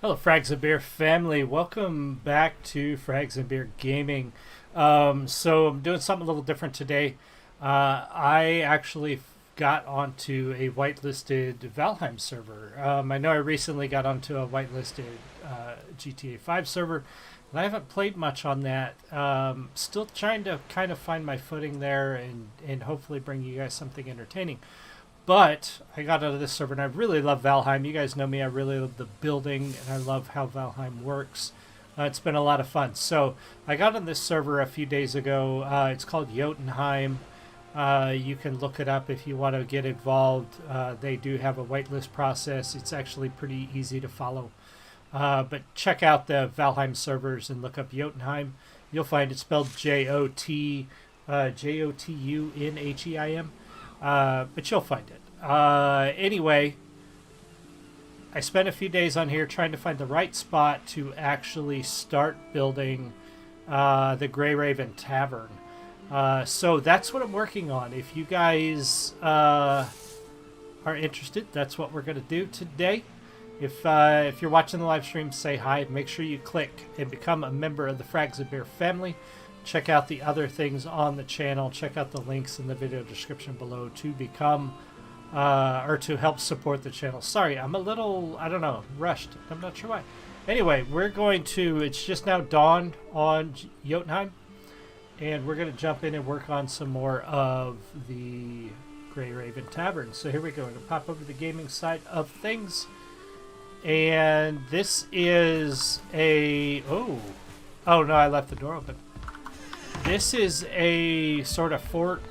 Hello, Frags and Beer family. Welcome back to Frags and Beer Gaming. So I'm doing something a little different today. I actually got onto a whitelisted Valheim server. I know I recently got onto a whitelisted GTA 5 server, and I haven't played much on that. Still trying to kind of find my footing there and hopefully bring you guys something entertaining. But I got out of this server, and I really love Valheim. You guys know me. I really love the building, and I love how Valheim works. It's been a lot of fun. So I got on this server a few days ago. It's called Jotunheim. You can look it up if you want to get involved. They do have a whitelist process. It's actually pretty easy to follow. But check out the Valheim servers and look up Jotunheim. You'll find it spelled Jotunheim. But you'll find it. Anyway, I spent a few days on here trying to find the right spot to actually start building the Grey Raven Tavern. So that's what I'm working on. If you guys are interested, that's what we're going to do today. If you're watching the live stream, say hi. Make sure you click and become a member of the Frags and Beer family. Check out the other things on the channel. Check out the links in the video description below to become or to help support the channel. Sorry, I'm a little, I don't know, rushed. I'm not sure why. Anyway, we're going to, it's just now dawned on Jotunheim, and we're going to jump in and work on some more of the Grey Raven Tavern. So here we go. We're going to pop over to the gaming side of things. And this is a, oh no, I left the door open. This is a sort of fort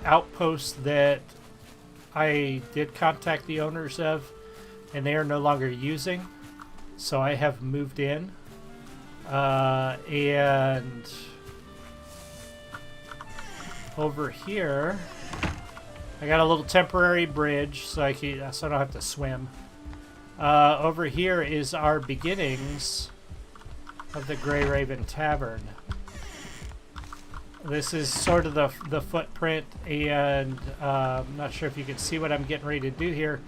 outpost that I did contact the owners of, and they are no longer using. So I have moved in, and over here I got a little temporary bridge so I don't have to swim. Over here is our beginnings of the Grey Raven Tavern. This is sort of the footprint, and I'm not sure if you can see what I'm getting ready to do here,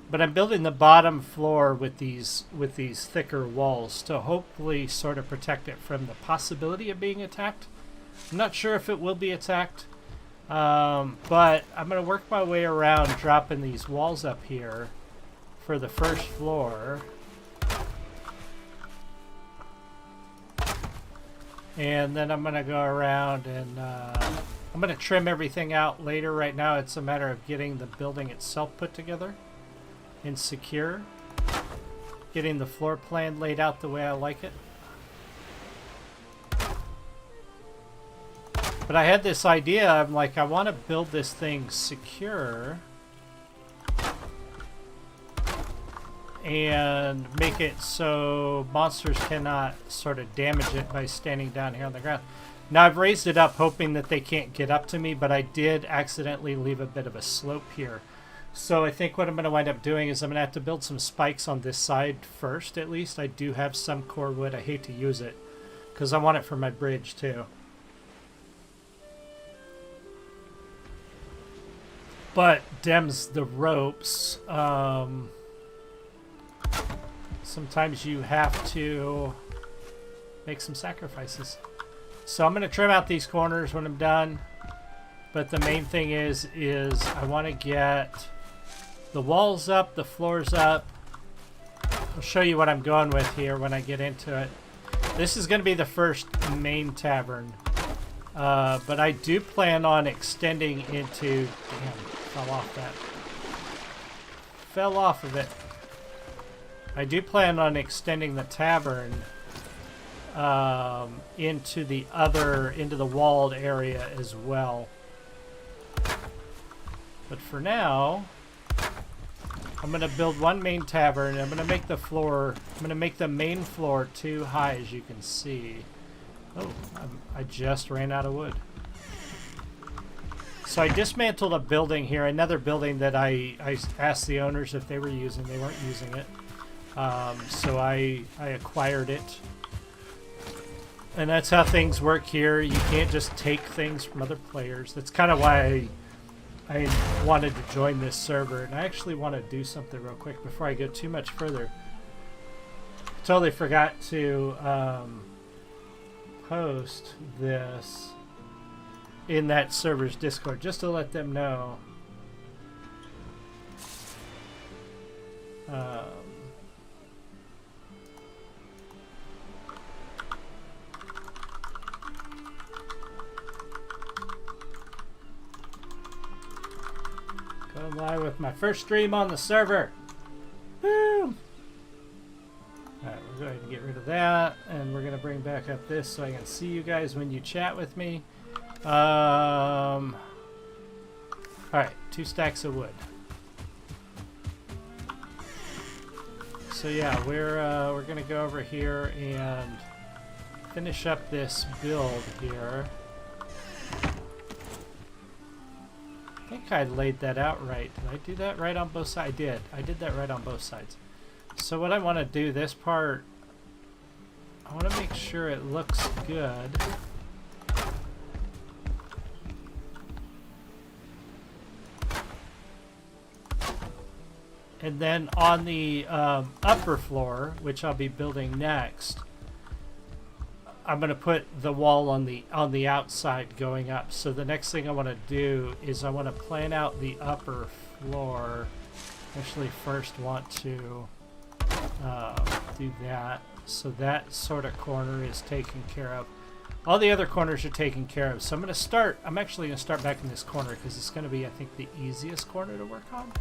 but I'm building the bottom floor with these thicker walls to hopefully sort of protect it from the possibility of being attacked. I'm not sure if it will be attacked, but I'm going to work my way around dropping these walls up here for the first floor. And then I'm going to go around and I'm going to trim everything out later. Right now it's a matter of getting the building itself put together and secure. Getting the floor plan laid out the way I like it. But I had this idea. I'm like, I want to build this thing secure and make it so monsters cannot sort of damage it by standing down here on the ground. Now I've raised it up hoping that they can't get up to me, but I did accidentally leave a bit of a slope here. So I think what I'm going to wind up doing is I'm going to have to build some spikes on this side first, at least. I do have some core wood. I hate to use it because I want it for my bridge too. But Dem's the ropes. Sometimes you have to make some sacrifices. So I'm going to trim out these corners when I'm done. But the main thing is I want to get the walls up, the floors up. I'll show you what I'm going with here when I get into it. This is going to be the first main tavern. But I do plan on extending into... Damn, fell off that. Fell off of it. I do plan on extending the tavern into the walled area as well. But for now, I'm going to build one main tavern. I'm going to make the main floor too high, as you can see. Oh, I just ran out of wood. So I dismantled a building here, another building that I asked the owners if they were using. They weren't using it. So I acquired it. And that's how things work here. You can't just take things from other players. That's kind of why I wanted to join this server. And I actually want to do something real quick before I go too much further. totally forgot to post this in that server's Discord just to let them know. Going live with my first stream on the server. Boom! Alright, we're going to get rid of that, and we're going to bring back up this so I can see you guys when you chat with me. Alright, 2 stacks of wood. So yeah, we're going to go over here and finish up this build here. I think I laid that out right. Did I do that right on both sides? I did. I did that right on both sides. So what I want to do, this part, I want to make sure it looks good. And then on the upper floor, which I'll be building next, I'm going to put the wall on the outside going up. So the next thing I want to do is I want to plan out the upper floor. Actually, first want to do that. So that sort of corner is taken care of. All the other corners are taken care of. So I'm actually going to start back in this corner because it's going to be, I think, the easiest corner to work on.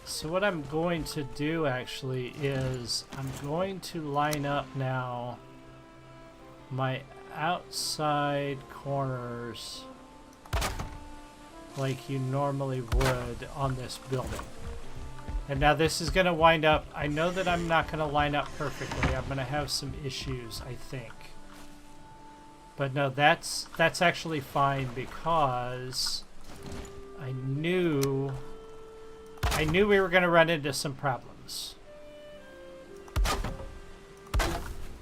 So what I'm going to do actually is I'm going to line up now my outside corners like you normally would on this building. And now this is going to wind up, I know that I'm not going to line up perfectly. I'm going to have some issues, I think. But no, that's actually fine because I knew we were going to run into some problems.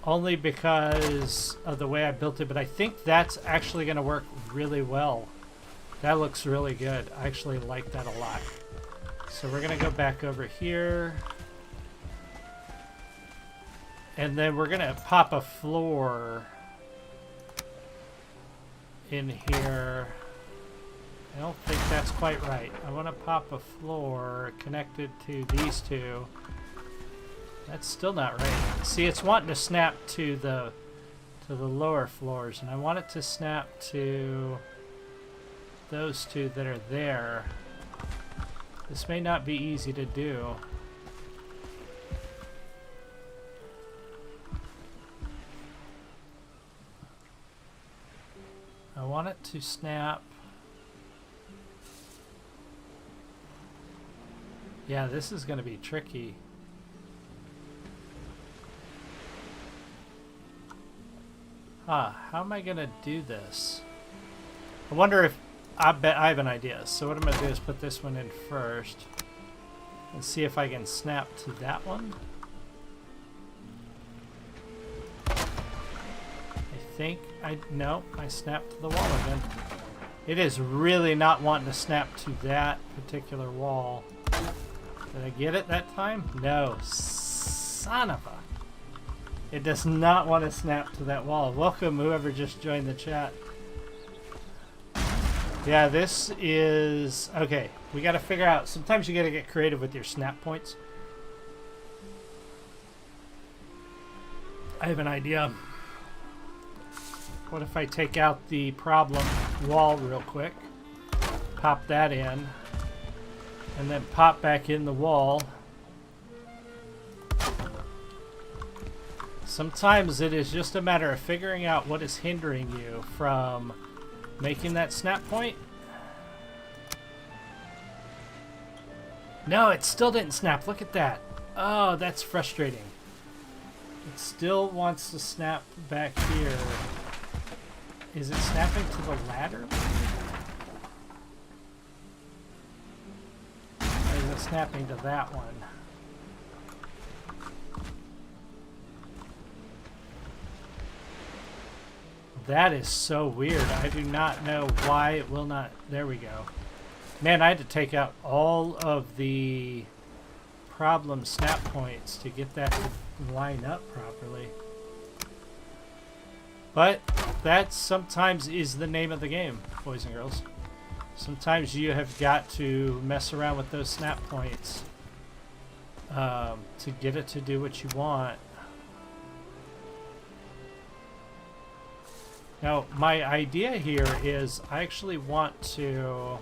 Only because of the way I built it, but I think that's actually going to work really well. That looks really good. I actually like that a lot. So we're going to go back over here. And then we're going to pop a floor in here. I don't think that's quite right. I want to pop a floor connected to these two. That's still not right. See, it's wanting to snap to the lower floors, and I want it to snap to those two that are there. This may not be easy to do. I want it to snap. Yeah, this is going to be tricky. How am I going to do this? I wonder if... I bet I have an idea. So what I'm going to do is put this one in first. And see if I can snap to that one. No, I snapped to the wall again. It is really not wanting to snap to that particular wall. Did I get it that time? No. Son of a... It does not want to snap to that wall. Welcome, whoever just joined the chat. Yeah, this is... Okay, we got to figure out... Sometimes you got to get creative with your snap points. I have an idea. What if I take out the problem wall real quick? Pop that in. And then pop back in the wall. Sometimes it is just a matter of figuring out what is hindering you from making that snap point. No, it still didn't snap. Look at that. Oh, that's frustrating. It still wants to snap back here. Is it snapping to the ladder? Or is it snapping to that one? That is so weird. I do not know why it will not... There we go. Man, I had to take out all of the problem snap points to get that to line up properly. But that sometimes is the name of the game, boys and girls. Sometimes you have got to mess around with those snap points to get it to do what you want. Now, my idea here is I actually want to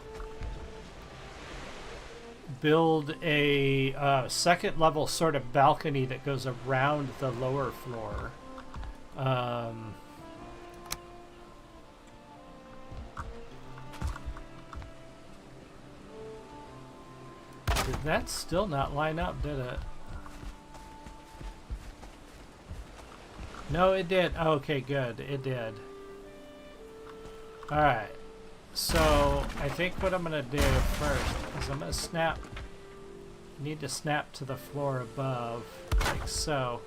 build a second level sort of balcony that goes around the lower floor. Did that still not line up, did it? No, it did. Okay, good. It did. Alright. So, I think what I'm going to do first is I'm going to snap. Need to snap to the floor above, like so.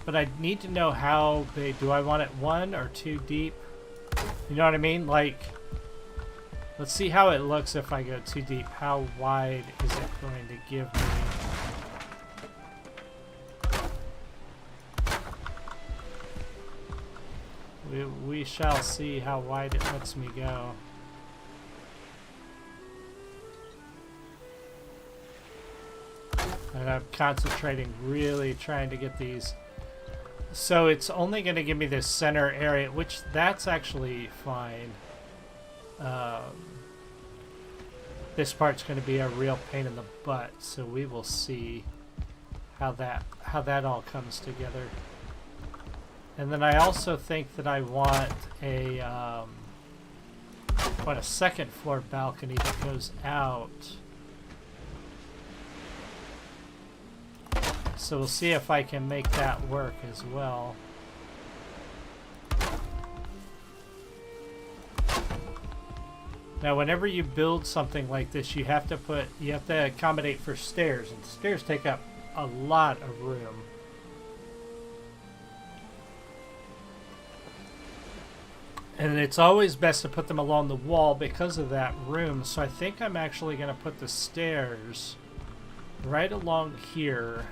But I need to know how big. Do I want it 1 or 2 deep? You know what I mean? Like, let's see how it looks if I go too deep. How wide is it going to give me? We shall see how wide it lets me go. And I'm concentrating, really trying to get these. So it's only going to give me this center area, which that's actually fine. This part's going to be a real pain in the butt, so we will see how that all comes together. And then I also think that I want a second floor balcony that goes out. So we'll see if I can make that work as well. Now, whenever you build something like this, you have to accommodate for stairs, and stairs take up a lot of room. And it's always best to put them along the wall because of that room. So I think I'm actually going to put the stairs right along here.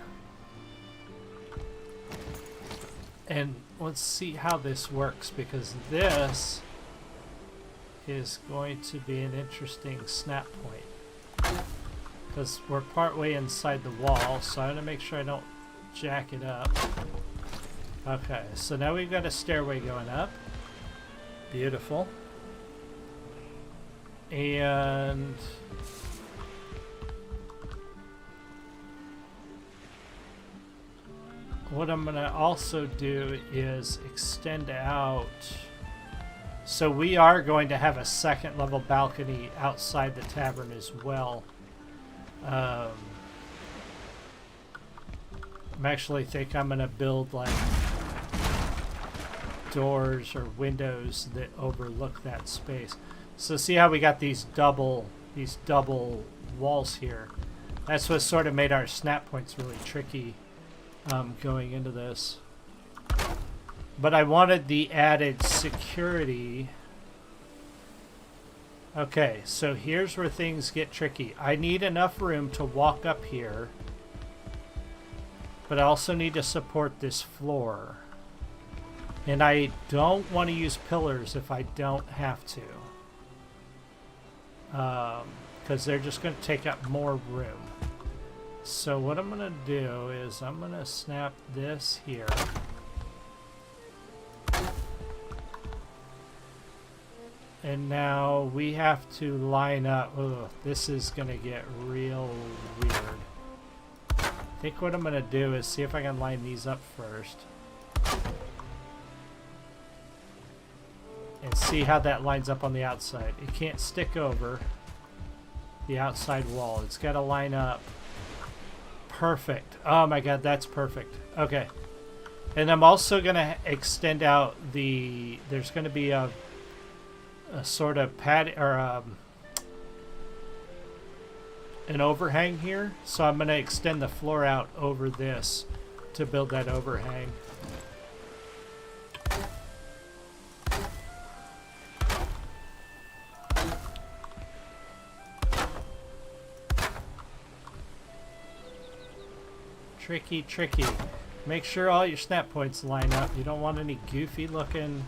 And let's see how this works, because this is going to be an interesting snap point. Because we're partway inside the wall, so I'm going to make sure I don't jack it up. Okay, so now we've got a stairway going up. Beautiful. And what I'm going to also do is extend out. So we are going to have a second level balcony outside the tavern as well. I actually think I'm going to build like doors or windows that overlook that space. So see how we got these double walls here. That's what sort of made our snap points really tricky going into this. But I wanted the added security. Okay, so here's where things get tricky. I need enough room to walk up here, but I also need to support this floor. And I don't want to use pillars if I don't have to. Because they're just going to take up more room. So what I'm going to do is I'm going to snap this here. And now we have to line up. Ugh, this is going to get real weird. I think what I'm going to do is see if I can line these up first. And see how that lines up on the outside. It can't stick over the outside wall. It's got to line up. Perfect. Oh my god, that's perfect. Okay. And I'm also going to extend out the... There's going to be a sort of pad or an overhang here. So I'm going to extend the floor out over this to build that overhang. Tricky, tricky. Make sure all your snap points line up. You don't want any goofy looking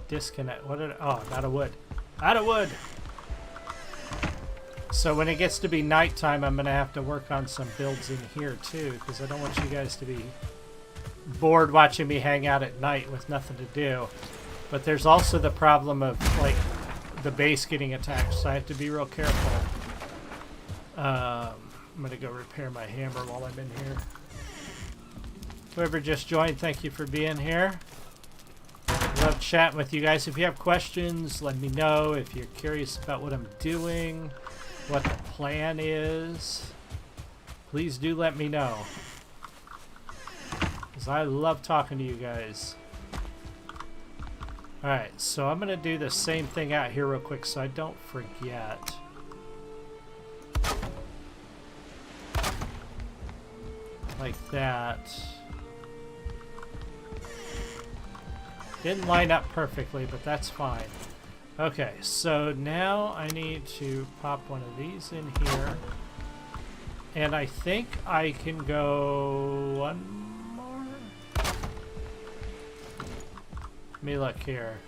disconnect. What did oh, I'm out of wood. Out of wood! So when it gets to be nighttime, I'm going to have to work on some builds in here too, because I don't want you guys to be bored watching me hang out at night with nothing to do. But there's also the problem of, like, the base getting attacked, so I have to be real careful. I'm going to go repair my hammer while I'm in here. Whoever just joined, thank you for being here. Love chatting with you guys. If you have questions, let me know. If you're curious about what I'm doing, what the plan is, please do let me know. Because I love talking to you guys. Alright, so I'm going to do the same thing out here real quick so I don't forget. Like that. Didn't line up perfectly, but that's fine. Okay, so now I need to pop one of these in here. And I think I can go one more. Let me look here.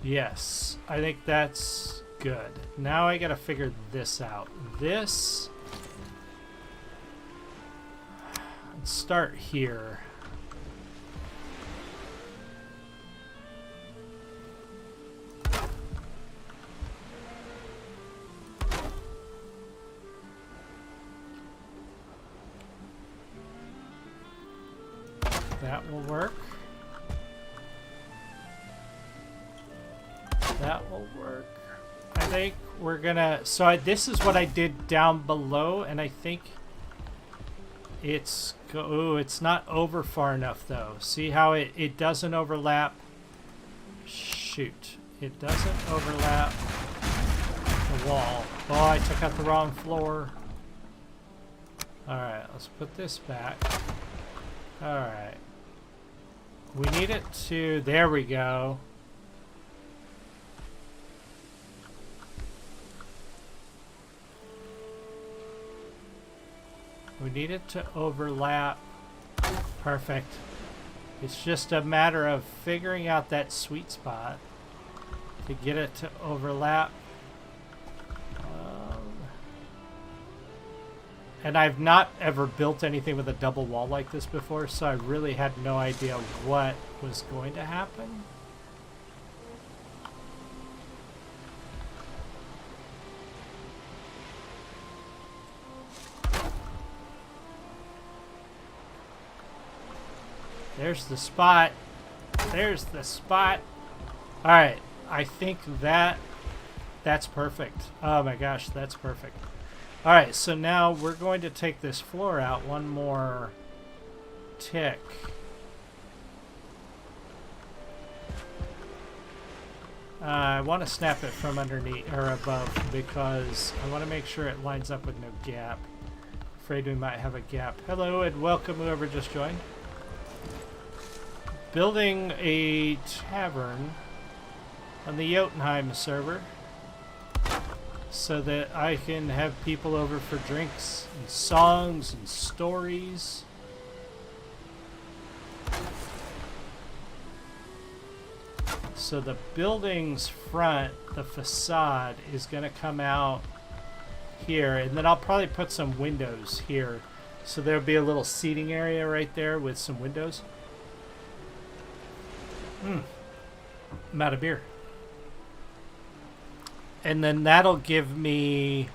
Yes, I think that's good. Now I gotta figure this out. This... Let's start here. That will work. That will work. I think we're gonna... So this is what I did down below, and I think it's... Oh, it's not over far enough, though. See how it doesn't overlap? Shoot. It doesn't overlap the wall. Oh, I took out the wrong floor. Alright, let's put this back. Alright. We need it to... There we go. We need it to overlap. Perfect. It's just a matter of figuring out that sweet spot to get it to overlap. And I've not ever built anything with a double wall like this before, so I really had no idea what was going to happen. There's the spot. There's the spot. Alright, I think that's perfect. Oh my gosh, that's perfect. Alright, so now we're going to take this floor out one more tick. I want to snap it from underneath or above because I want to make sure it lines up with no gap. Afraid we might have a gap. Hello and welcome whoever just joined. Building a tavern on the Jotunheim server so that I can have people over for drinks and songs and stories. So the building's front, the facade, is going to come out here, and then I'll probably put some windows here. So there'll be a little seating area right there with some windows. I'm out of beer. And then that'll give me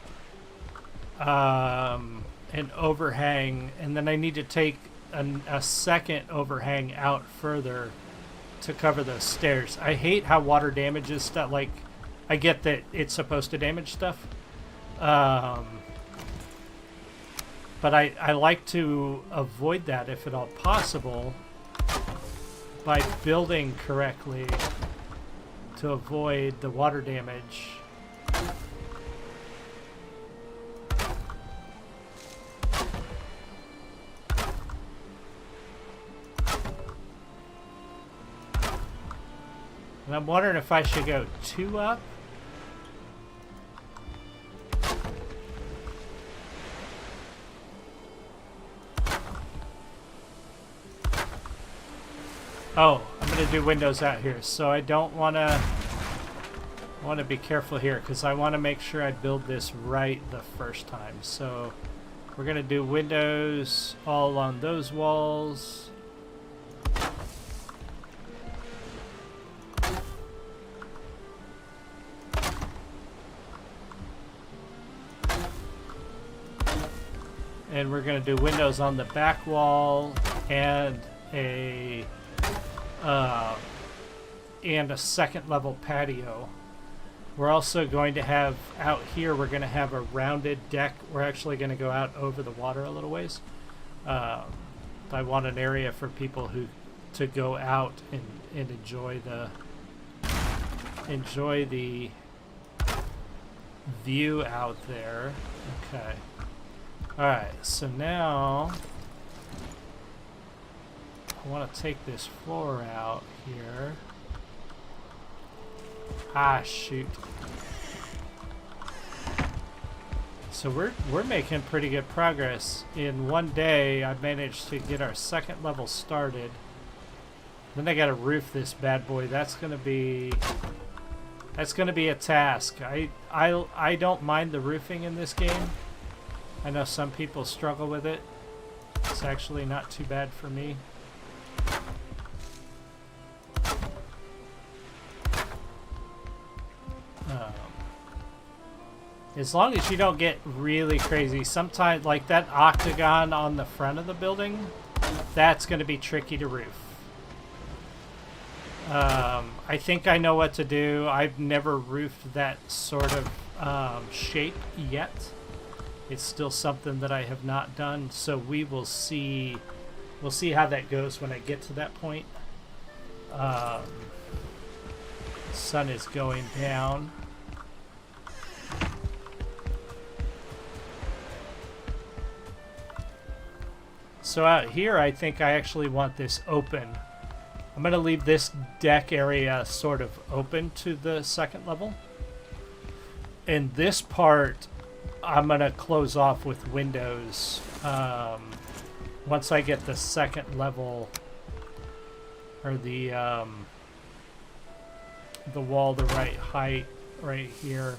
an overhang, and then I need to take a second overhang out further to cover those stairs. I hate how water damages stuff. Like, I get that it's supposed to damage stuff, but I like to avoid that if at all possible by building correctly to avoid the water damage. And I'm wondering if I should go 2 up Oh, I'm going to do windows out here. So I don't want to... I want to be careful here because I want to make sure I build this right the first time. So we're going to do windows all on those walls. And we're going to do windows on the back wall and a second level patio. We're also going to have out here, we're going to have a rounded deck. We're actually going to go out over the water a little ways. I want an area for people to go out and enjoy the view out there. Okay. Alright, so now I want to take this floor out here. Ah, shoot. So we're making pretty good progress. In one day, I managed to get our second level started. Then I got to roof this bad boy. That's gonna be a task. I don't mind the roofing in this game. I know some people struggle with it. It's actually not too bad for me. As long as you don't get really crazy. Sometimes, like that octagon on the front of the building, that's going to be tricky to roof. I think I know what to do. I've never roofed that sort of shape yet. It's still something that I have not done, so we will see. We'll see how that goes when I get to that point. Sun is going down. So out here, I think I actually want this open. I'm going to leave this deck area sort of open to the second level. And this part, I'm going to close off with windows once I get the second level, or the wall the right height right here.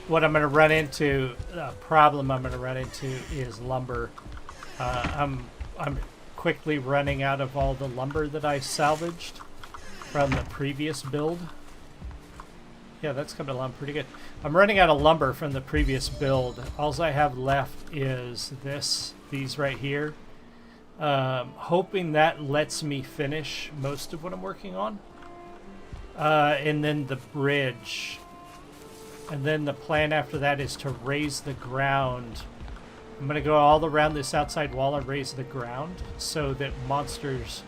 What I'm going to run into, a problem I'm going to run into is lumber. I'm quickly running out of all the lumber that I salvaged from the previous build. Yeah, that's coming along pretty good. I'm running out of lumber from the previous build. All I have left is these right here. Hoping that lets me finish most of what I'm working on. And then the bridge. And then the plan after that is to raise the ground. I'm going to go all around this outside wall and raise the ground so that monsters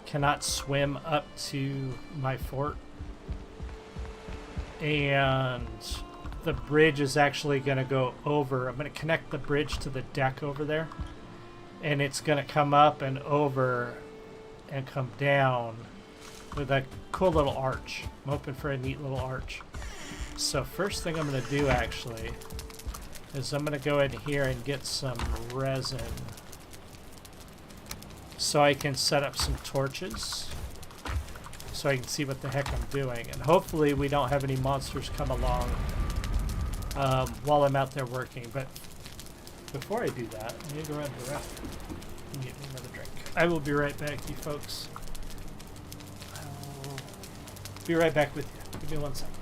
cannot swim up to my fort. And the bridge is actually going to go over. I'm going to connect the bridge to the deck over there. And it's going to come up and over and come down with a cool little arch. I'm hoping for a neat little arch. So first thing I'm going to do actually is I'm going to go in here and get some resin so I can set up some torches so I can see what the heck I'm doing. And hopefully we don't have any monsters come along while I'm out there working. But before I do that, I need to run around and get me another drink. I will be right back, you folks. I'll be right back with you. Give me 1 second.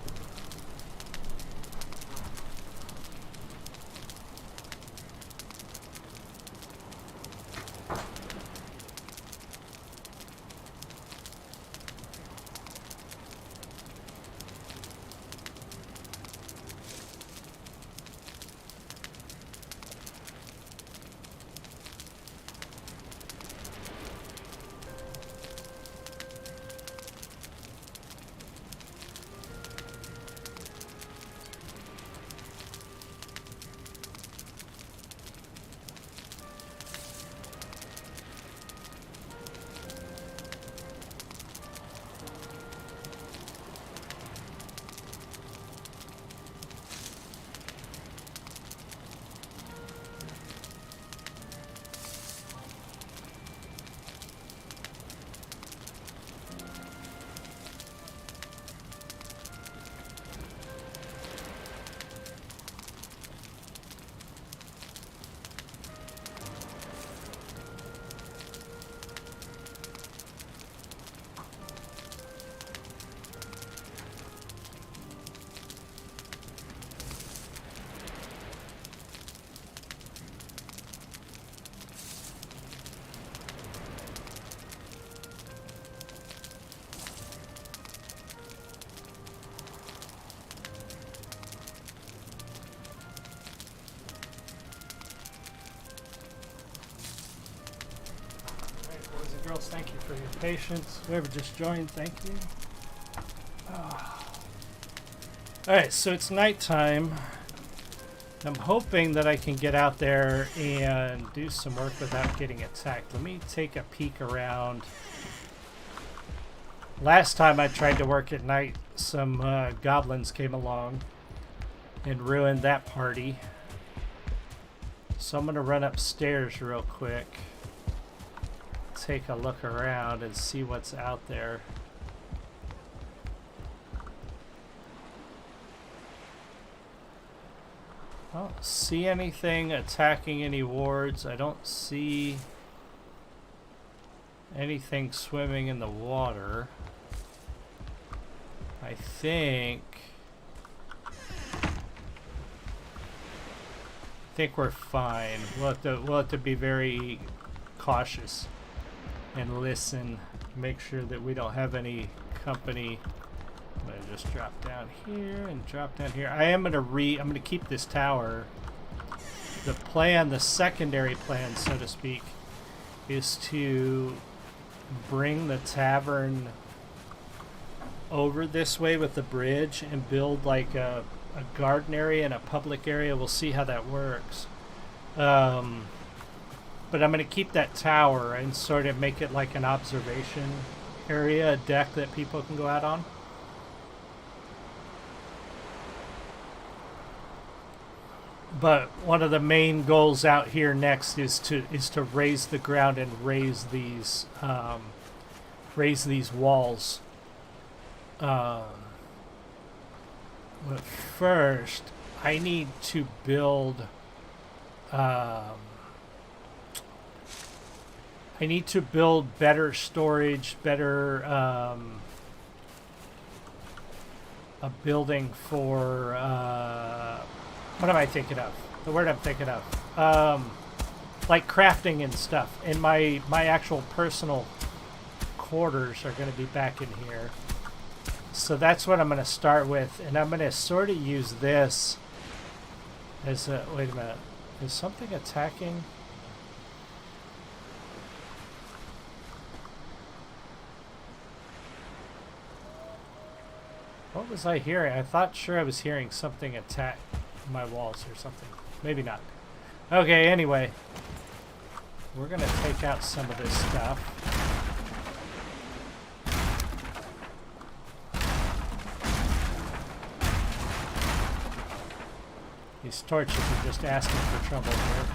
Thank you for your patience. Whoever just joined, thank you. Alright, so it's nighttime. I'm hoping that I can get out there and do some work without getting attacked. Let me take a peek around. Last time I tried to work at night, some goblins came along and ruined that party. So I'm going to run upstairs real quick, take a look around and see what's out there. I don't see anything attacking any wards. I don't see anything swimming in the water. I think we're fine. We'll have to be very cautious and listen, make sure that we don't have any company. I'm gonna just drop down here and drop down here. I'm gonna keep this tower. The plan, the secondary plan, so to speak, is to bring the tavern over this way with the bridge and build like a garden area and a public area. We'll see how that works. But I'm gonna keep that tower and sort of make it like an observation area, a deck that people can go out on. But one of the main goals out here next is to raise the ground and raise these walls. But first, I need to build. I need to build better storage, better a building for. What am I thinking of? The word I'm thinking of. Like crafting and stuff. And my actual personal quarters are going to be back in here. So that's what I'm going to start with. And I'm going to sort of use this as a... Wait a minute. Is something attacking? What was I hearing? I thought sure I was hearing something attack my walls or something. Maybe not. Okay, anyway. We're going to take out some of this stuff. These torches are just asking for trouble here.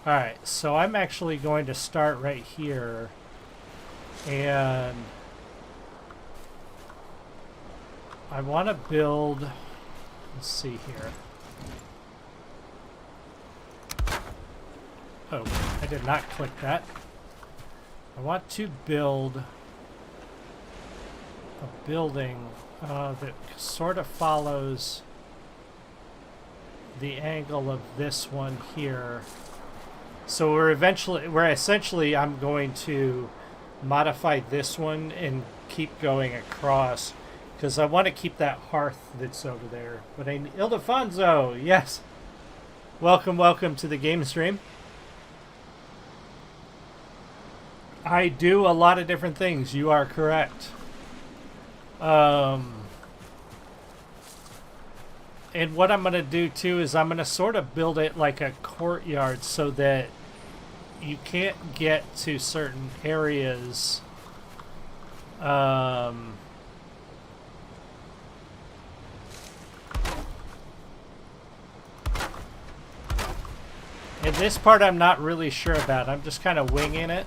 Alright, so I'm actually going to start right here. And I want to build, let's see here. Oh, I did not click that. I want to build a building that sort of follows the angle of this one here. So essentially I'm going to modify this one and keep going across because I want to keep that hearth that's over there. But Ildefonso, yes. Welcome to the game stream. I do a lot of different things. You are correct. And what I'm going to do too is I'm going to sort of build it like a courtyard so that you can't get to certain areas. And this part I'm not really sure about. I'm just kind of winging it.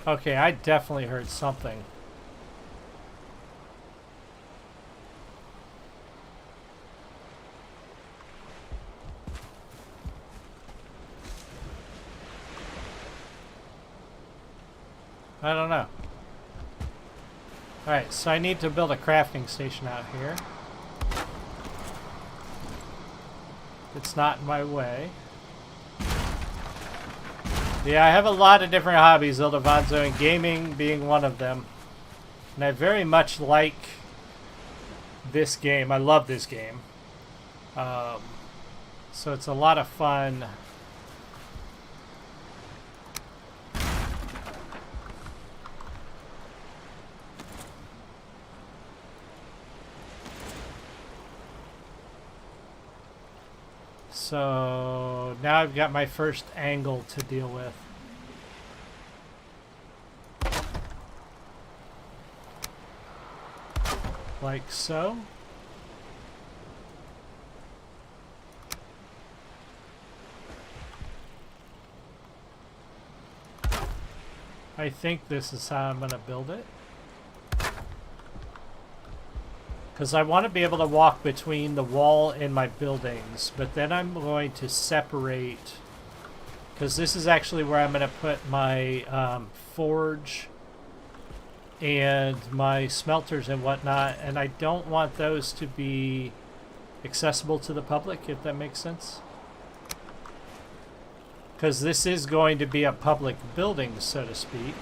Okay, I definitely heard something. I don't know. Alright, so I need to build a crafting station out here. It's not in my way. Yeah, I have a lot of different hobbies, Ildefonso, and gaming being one of them. And I very much like this game. I love this game. So it's a lot of fun. So now I've got my first angle to deal with. Like so. I think this is how I'm going to build it. Because I want to be able to walk between the wall and my buildings, but then I'm going to separate, because this is actually where I'm going to put my forge and my smelters and whatnot, and I don't want those to be accessible to the public, if that makes sense. Because this is going to be a public building, so to speak.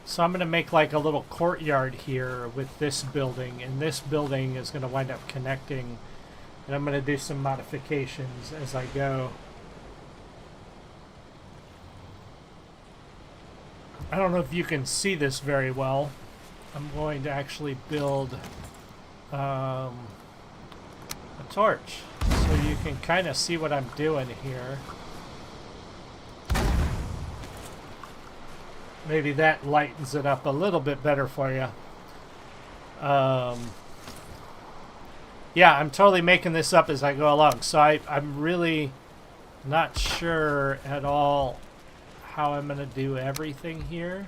So I'm going to make like a little courtyard here with this building, and this building is going to wind up connecting, and I'm going to do some modifications as I go. I don't know if you can see this very well. I'm going to actually build a torch so you can kind of see what I'm doing here. Maybe that lightens it up a little bit better for you. Yeah, I'm totally making this up as I go along. So I'm really not sure at all how I'm going to do everything here.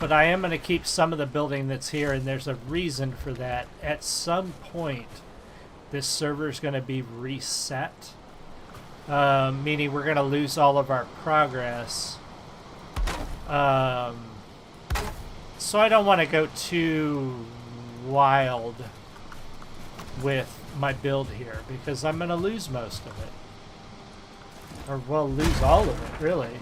But I am going to keep some of the building that's here, and there's a reason for that. At some point, this server is going to be reset, meaning we're going to lose all of our progress. So I don't want to go too wild with my build here, because I'm going to lose most of it. Or, well, lose all of it, really.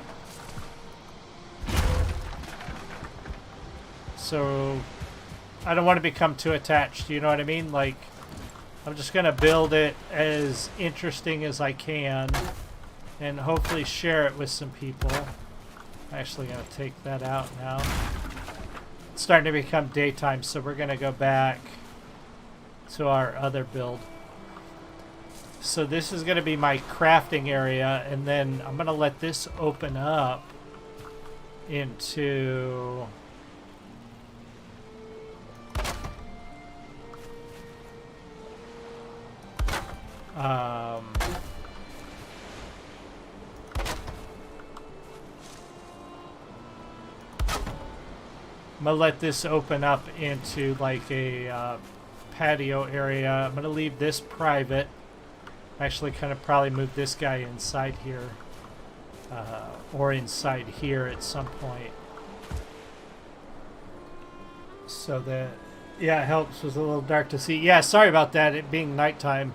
So I don't want to become too attached, you know what I mean? Like, I'm just going to build it as interesting as I can and hopefully share it with some people. I'm actually going to take that out now. It's starting to become daytime, so we're going to go back to our other build. So this is going to be my crafting area, and then I'm going to let this open up into... I'm gonna let this open up into like a patio area. I'm gonna leave this private. Actually, kind of probably move this guy inside here, or inside here at some point, so that, yeah, it helps. It was a little dark to see. Yeah, sorry about that. It being nighttime.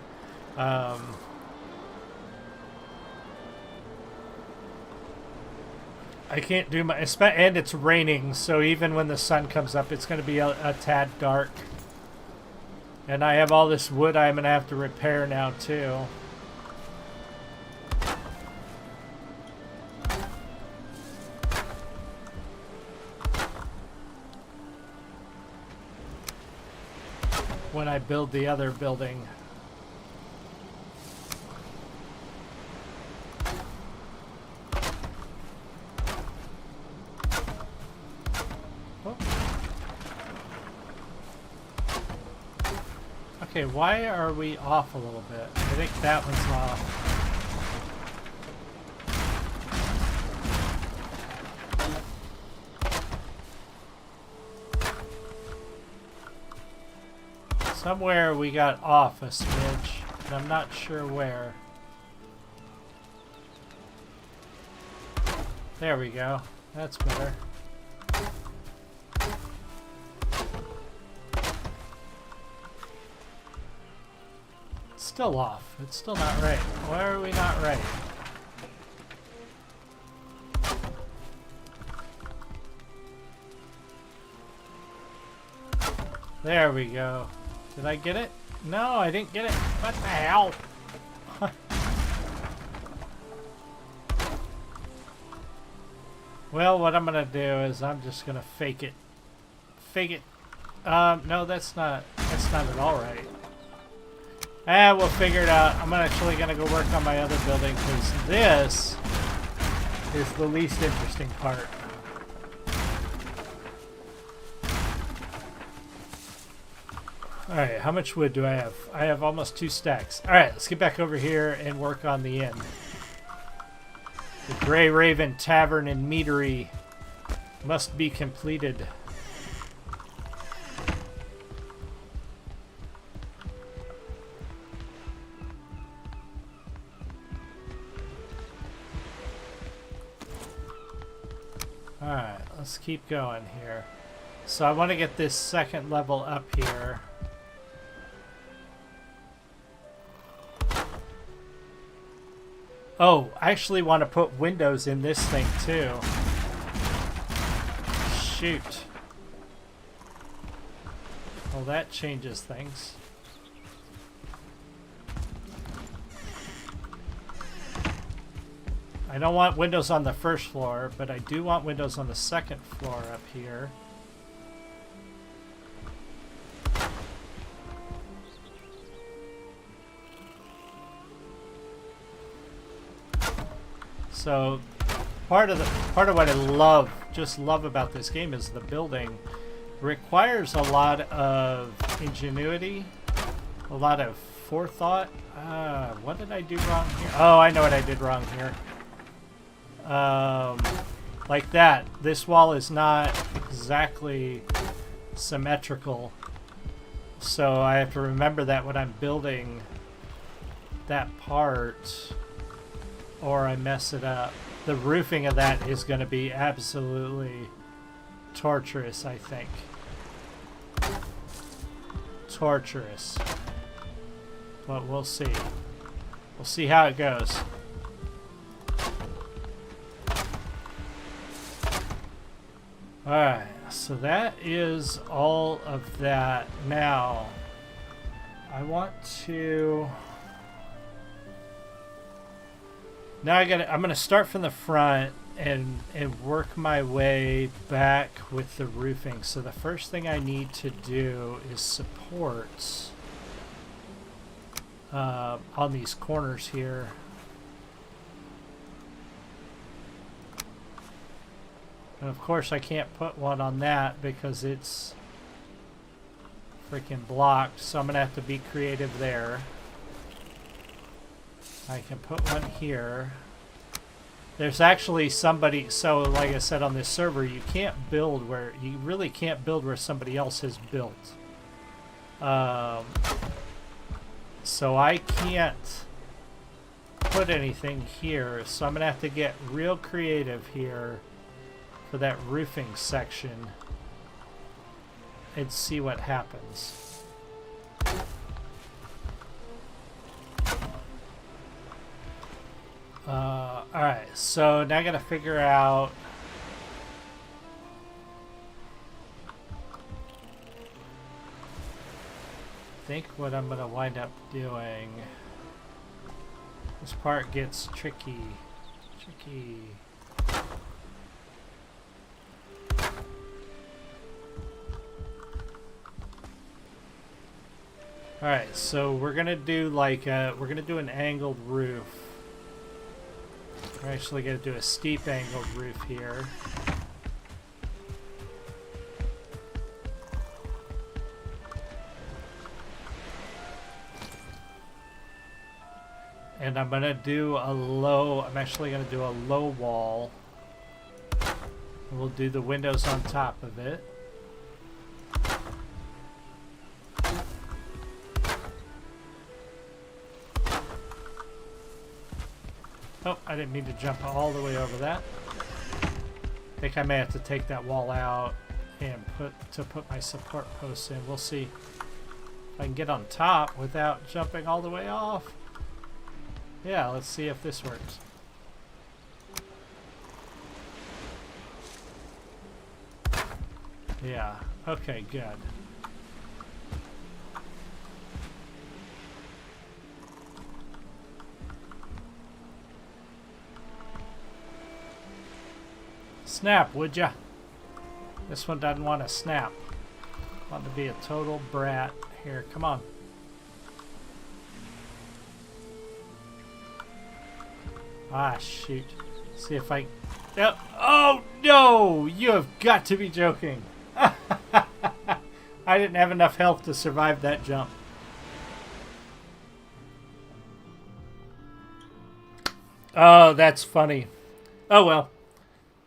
I can't do my... And it's raining, so even when the sun comes up, it's going to be a tad dark. And I have all this wood I'm going to have to repair now, too. When I build the other building. Okay, why are we off a little bit? I think that one's off. Somewhere we got off a smidge, and I'm not sure where. There we go. That's better. It's still off. It's still not right. Why are we not right? There we go. Did I get it? No, I didn't get it. What the hell? Well, what I'm gonna do is I'm just gonna fake it. Fake it. No, that's not at all right. We'll figure it out. I'm actually gonna go work on my other building because this is the least interesting part. Alright, how much wood do I have? I have almost 2 stacks. Alright, let's get back over here and work on the inn. The Grey Raven Tavern and Meadery must be completed. Alright, let's keep going here. So I want to get this second level up here. Oh, I actually want to put windows in this thing too. Shoot. Well, that changes things. I don't want windows on the first floor, but I do want windows on the second floor up here. So part of what I love about this game is the building requires a lot of ingenuity, a lot of forethought. What did I do wrong here? Oh, I know what I did wrong here. Like that. This wall is not exactly symmetrical, so I have to remember that when I'm building that part, or I mess it up. The roofing of that is going to be absolutely torturous, I think. Torturous. But we'll see. We'll see how it goes. Alright, so that is all of that. Now, I want to... Now I'm gonna start from the front and work my way back with the roofing. So the first thing I need to do is supports on these corners here. And of course I can't put one on that because it's freaking blocked, so I'm gonna have to be creative there. I can put one here. There's actually somebody, so like I said on this server, you really can't build where somebody else has built. So I can't put anything here, so I'm gonna have to get real creative here for that roofing section and see what happens. Alright, so now I gotta figure out I think what I'm gonna wind up doing. This part gets tricky. Alright, so we're gonna do like we're gonna do an angled roof. We're actually going to do a steep angled roof here. And I'm going to do a low, I'm actually going to do a low wall. And we'll do the windows on top of it. Oh, I didn't mean to jump all the way over that. I think I may have to take that wall out and put my support posts in. We'll see if I can get on top without jumping all the way off. Yeah, let's see if this works. Yeah, okay, good. Snap, would ya? This one doesn't want to snap. Want to be a total brat. Here, come on. Ah, shoot. See if I... Oh, no! You have got to be joking. I didn't have enough health to survive that jump. Oh, that's funny. Oh, well.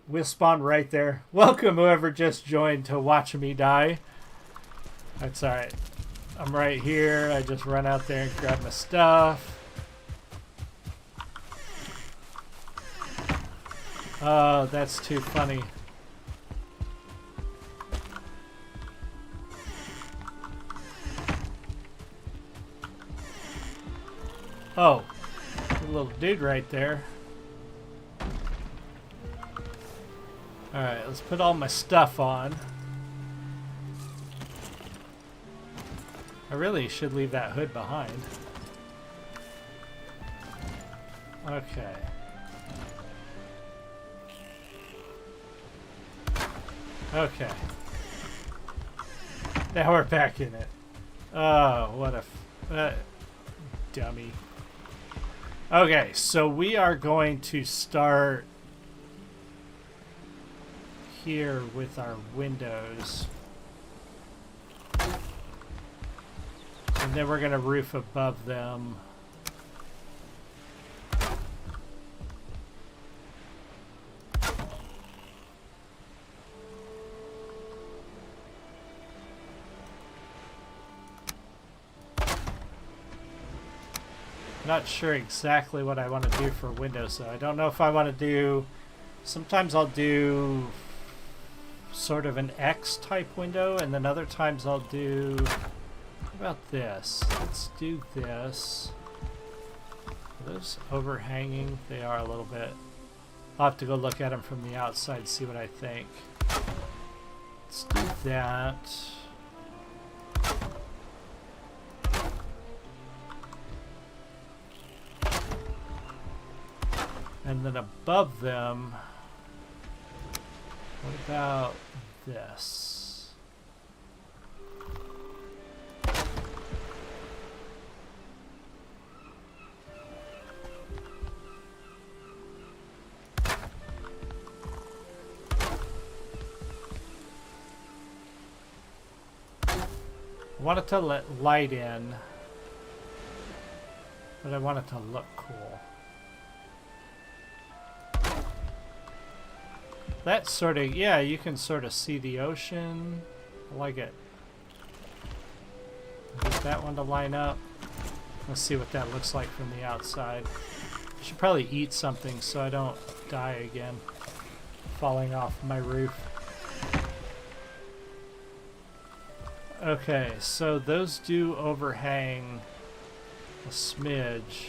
We'll spawn right there. Welcome, whoever just joined to watch me die. That's alright. I'm right here. I just run out there and grab my stuff. Oh, that's too funny. Oh, a little dude right there. Alright, let's put all my stuff on. I really should leave that hood behind. Okay. Okay. Now we're back in it. Oh, what a dummy. Okay, so we are going to start here with our windows. And then we're going to roof above them. Not sure exactly what I want to do for windows, though. I don't know if I want to do... Sometimes I'll do sort of an X type window, and then other times I'll do... What about this? Let's do this. Are those overhanging? They are a little bit. I'll have to go look at them from the outside, see what I think. Let's do that. And then above them, what about this? I want it to let light in, but I want it to look cool. That sort of, yeah, you can sort of see the ocean. I like it. Get that one to line up. Let's see what that looks like from the outside. I should probably eat something so I don't die again. Falling off my roof. Okay, so those do overhang a smidge.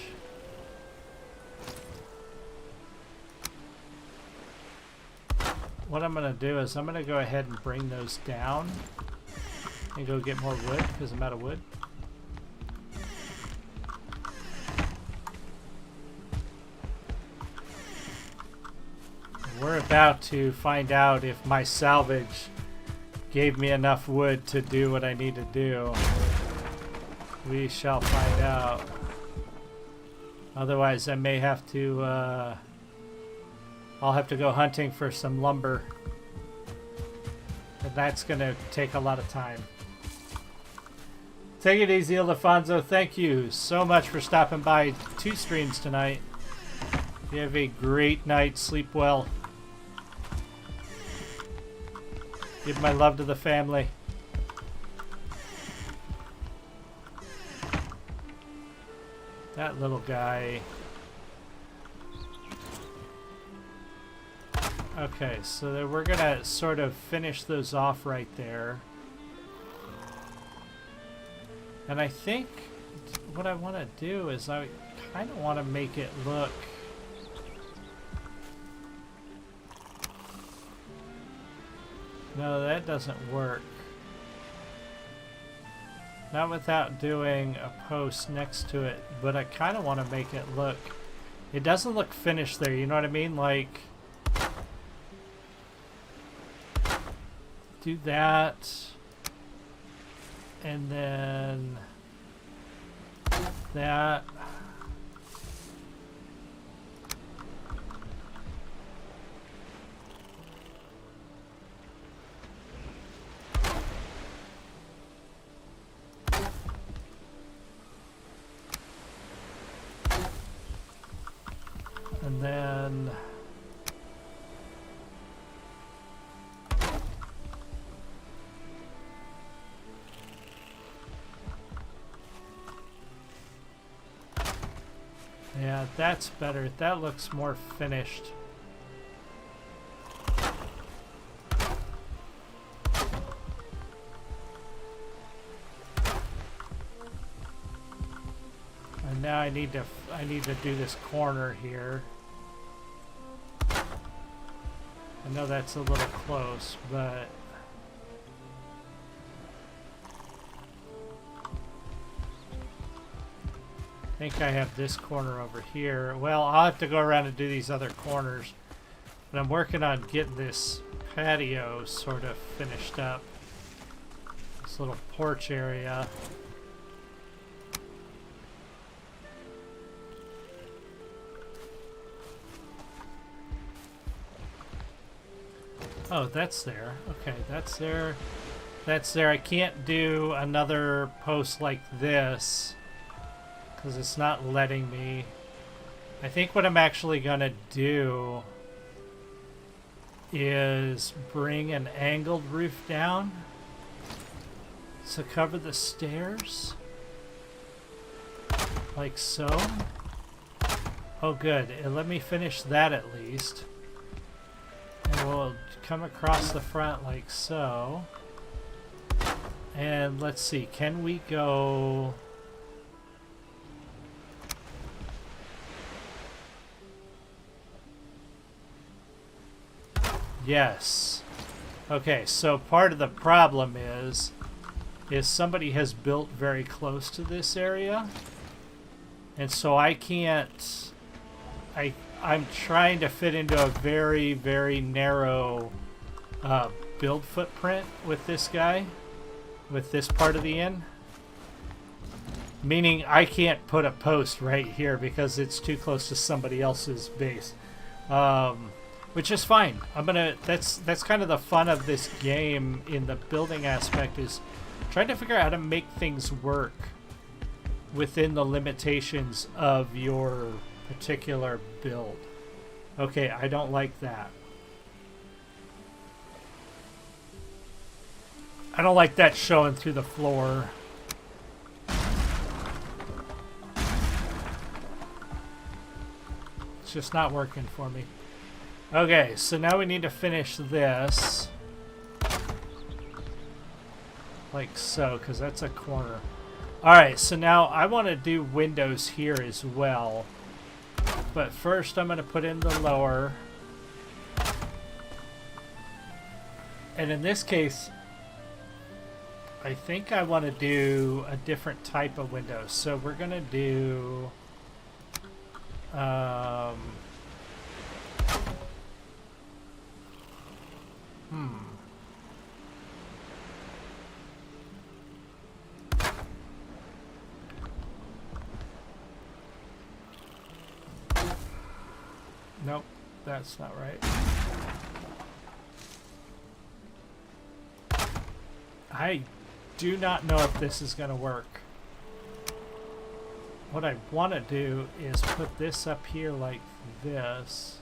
What I'm going to do is I'm going to go ahead and bring those down and go get more wood because I'm out of wood. We're about to find out if my salvage gave me enough wood to do what I need to do. We shall find out. Otherwise, I may have to... I'll have to go hunting for some lumber. And that's going to take a lot of time. Take it easy, Alfonso. Thank you so much for stopping by 2 streams tonight. You have a great night. Sleep well. Give my love to the family. That little guy. Okay, so then we're gonna sort of finish those off right there. And I think what I want to do is I kind of want to make it look... No, that doesn't work. Not without doing a post next to it, but I kind of want to make it look... It doesn't look finished there, you know what I mean? Like... Do that... And then... That... And then... Yeah, that's better. That looks more finished. And now I need to do this corner here. I know that's a little close, but I think I have this corner over here. Well, I'll have to go around and do these other corners. But I'm working on getting this patio sort of finished up. This little porch area. Oh, that's there. Okay, that's there. That's there. I can't do another post like this because it's not letting me. I think what I'm actually gonna do is bring an angled roof down to cover the stairs, like so. Oh good, and let me finish that at least. And we'll come across the front like so. And let's see, can we go... Yes. Okay, so part of the problem is somebody has built very close to this area. And so I can't... I'm trying to fit into a very, very narrow build footprint with this guy, with this part of the inn. Meaning I can't put a post right here because it's too close to somebody else's base. Which is fine. That's kind of the fun of this game in the building aspect, is trying to figure out how to make things work within the limitations of your particular build. Okay, I don't like that. I don't like that showing through the floor. It's just not working for me. Okay, so now we need to finish this. Like so, because that's a corner. Alright, so now I want to do windows here as well. But first I'm going to put in the lower. And in this case, I think I want to do a different type of window. So we're going to do... Nope, that's not right. do not know if this is going to work. What I want to do is put this up here like this.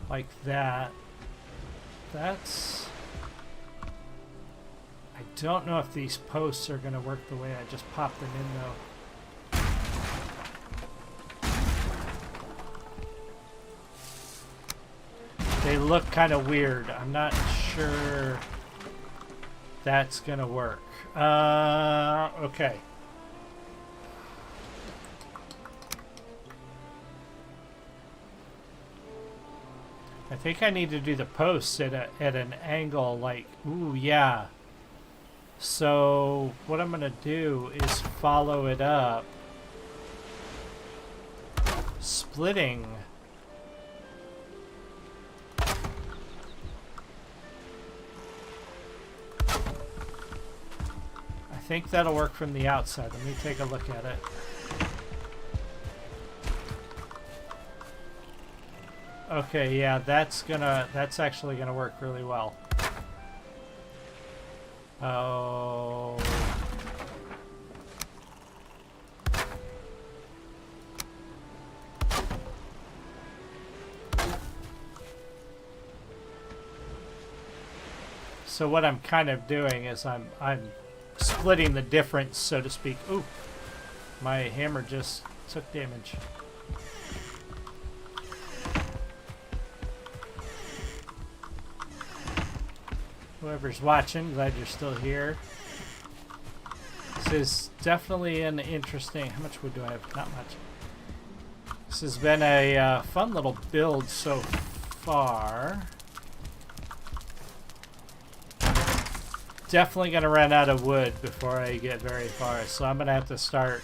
Like that. That's... I don't know if these posts are going to work the way I just popped them in though. They look kind of weird. I'm not sure that's going to work. Okay. I think I need to do the posts at an angle like, ooh, yeah. So what I'm going to do is follow it up, splitting. I think that'll work from the outside. Let me take a look at it. Okay, yeah, that's actually gonna work really well. Oh. So what I'm kind of doing is I'm splitting the difference, so to speak. Ooh, my hammer just took damage. Whoever's watching, glad you're still here. This is definitely an interesting... How much wood do I have? Not much. This has been a fun little build so far. Definitely going to run out of wood before I get very far, so I'm going to have to start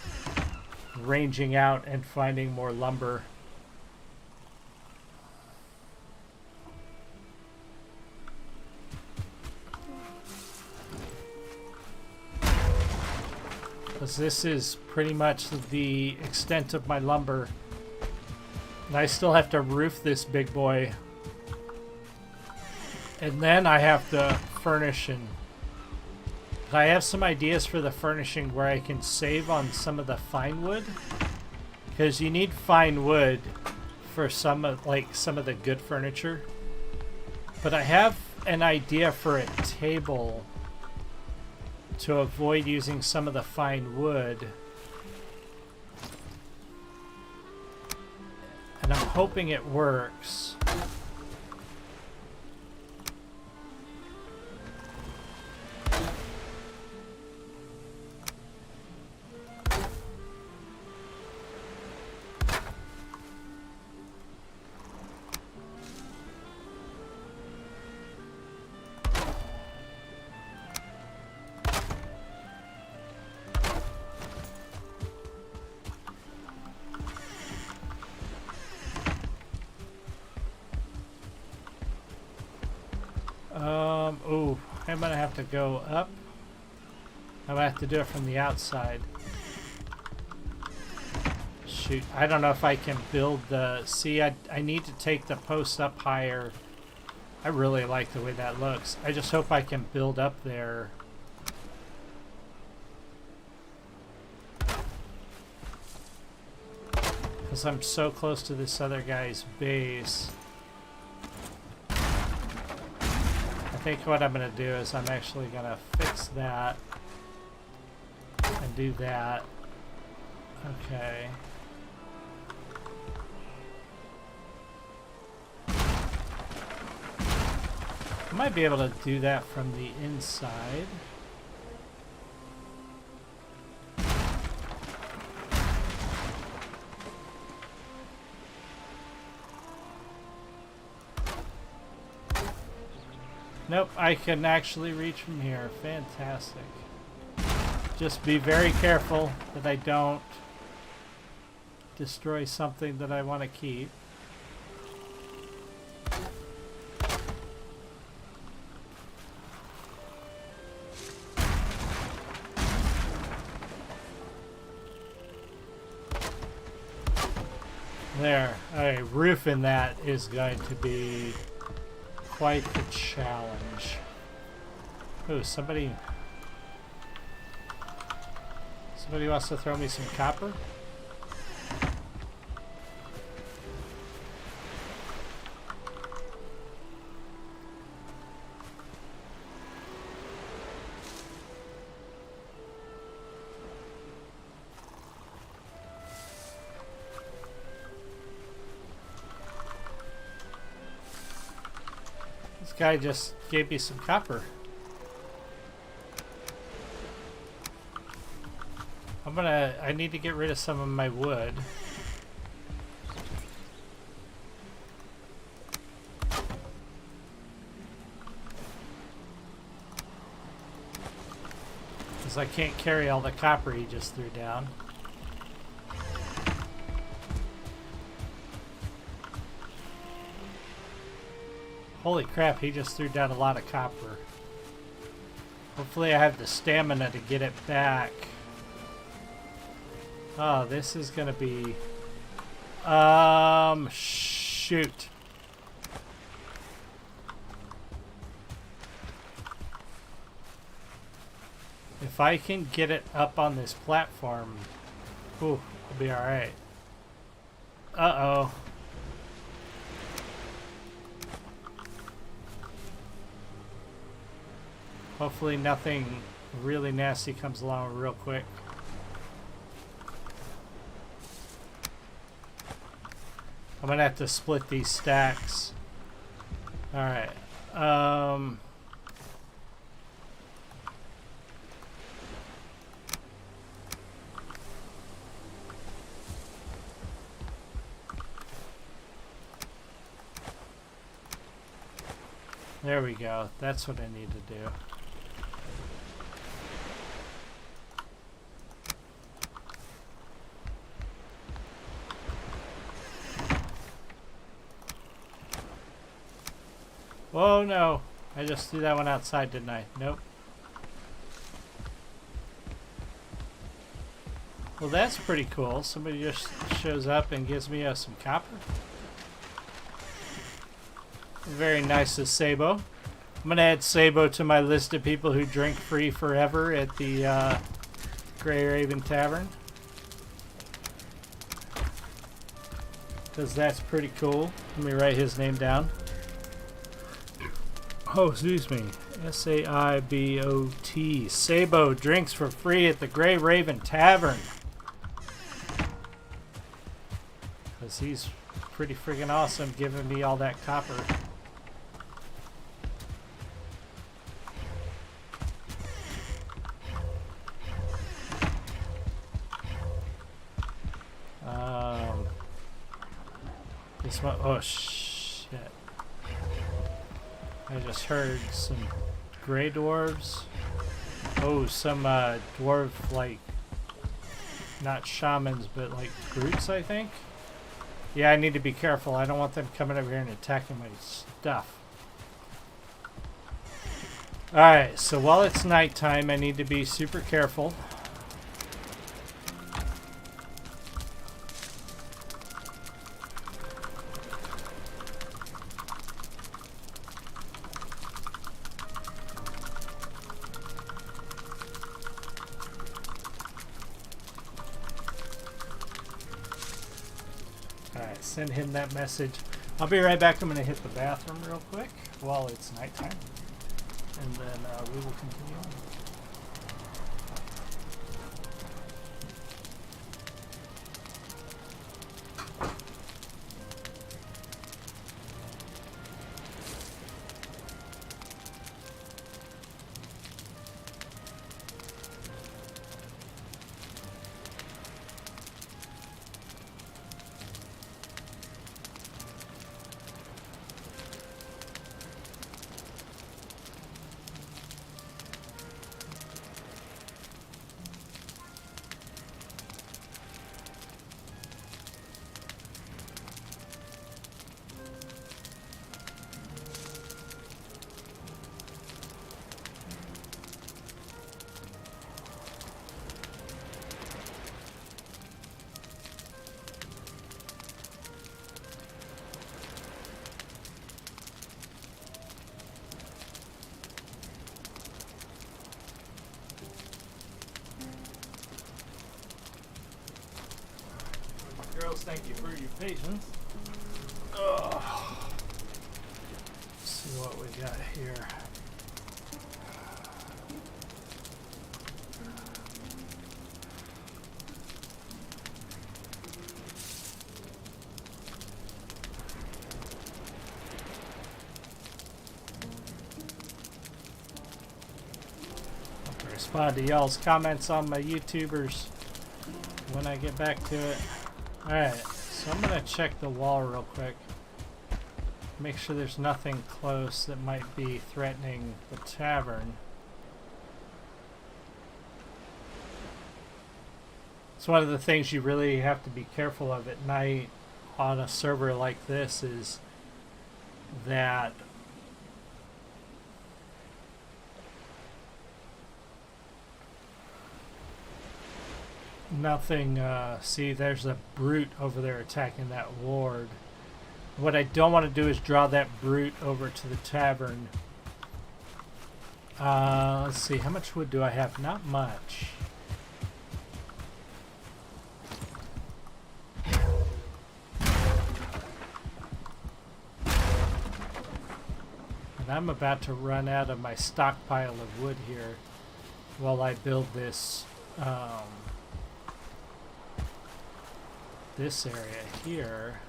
ranging out and finding more lumber. Because this is pretty much the extent of my lumber. And I still have to roof this big boy. And then I have to furnish, and I have some ideas for the furnishing where I can save on some of the fine wood. Because you need fine wood for some of the good furniture. But I have an idea for a table to avoid using some of the fine wood. And I'm hoping it works. Oh, I'm gonna have to go up. I'm gonna have to do it from the outside. Shoot, I don't know if I can build the... See, I need to take the post up higher. I really like the way that looks. I just hope I can build up there. Because I'm so close to this other guy's base. I think what I'm going to do is I'm actually going to fix that and do that. Okay. I might be able to do that from the inside. Nope, I can actually reach from here. Fantastic. Just be very careful that I don't destroy something that I want to keep. There. Alright, roofing that is going to be quite the challenge. Oh, somebody wants to throw me some copper? This guy just gave me some copper. I need to get rid of some of my wood. Because I can't carry all the copper he just threw down. Holy crap, he just threw down a lot of copper. Hopefully I have the stamina to get it back. Oh, this is gonna be... shoot. If I can get it up on this platform, ooh, I'll be alright. Uh-oh. Hopefully nothing really nasty comes along real quick. I'm gonna have to split these stacks. Alright. There we go. That's what I need to do. Oh no, I just threw that one outside, didn't I? Nope. Well, that's pretty cool. Somebody just shows up and gives me some copper. Very nice of Sabo. I'm going to add Sabo to my list of people who drink free forever at the Grey Raven Tavern. Because that's pretty cool. Let me write his name down. Oh, excuse me. S-A-I-B-O-T. Sabo drinks for free at the Grey Raven Tavern. Because he's pretty friggin' awesome giving me all that copper. This one, oh shit. I just heard some gray dwarves. Oh, some dwarf, like, not shamans, but like brutes, I think. Yeah, I need to be careful. I don't want them coming over here and attacking my stuff. Alright, so while it's nighttime, I need to be super careful. Send him that message. I'll be right back. I'm going to hit the bathroom real quick while it's nighttime, and then we will continue on. Thank you for your patience. Ugh. Let's see what we got here. I'll respond to y'all's comments on my YouTubers when I get back to it. Alright, so I'm going to check the wall real quick. Make sure there's nothing close that might be threatening the tavern. It's one of the things you really have to be careful of at night on a server like this is that nothing, see there's a brute over there attacking that ward. What I don't want to do is draw that brute over to the tavern. Let's see, how much wood do I have? Not much. And I'm about to run out of my stockpile of wood here while I build this this area here.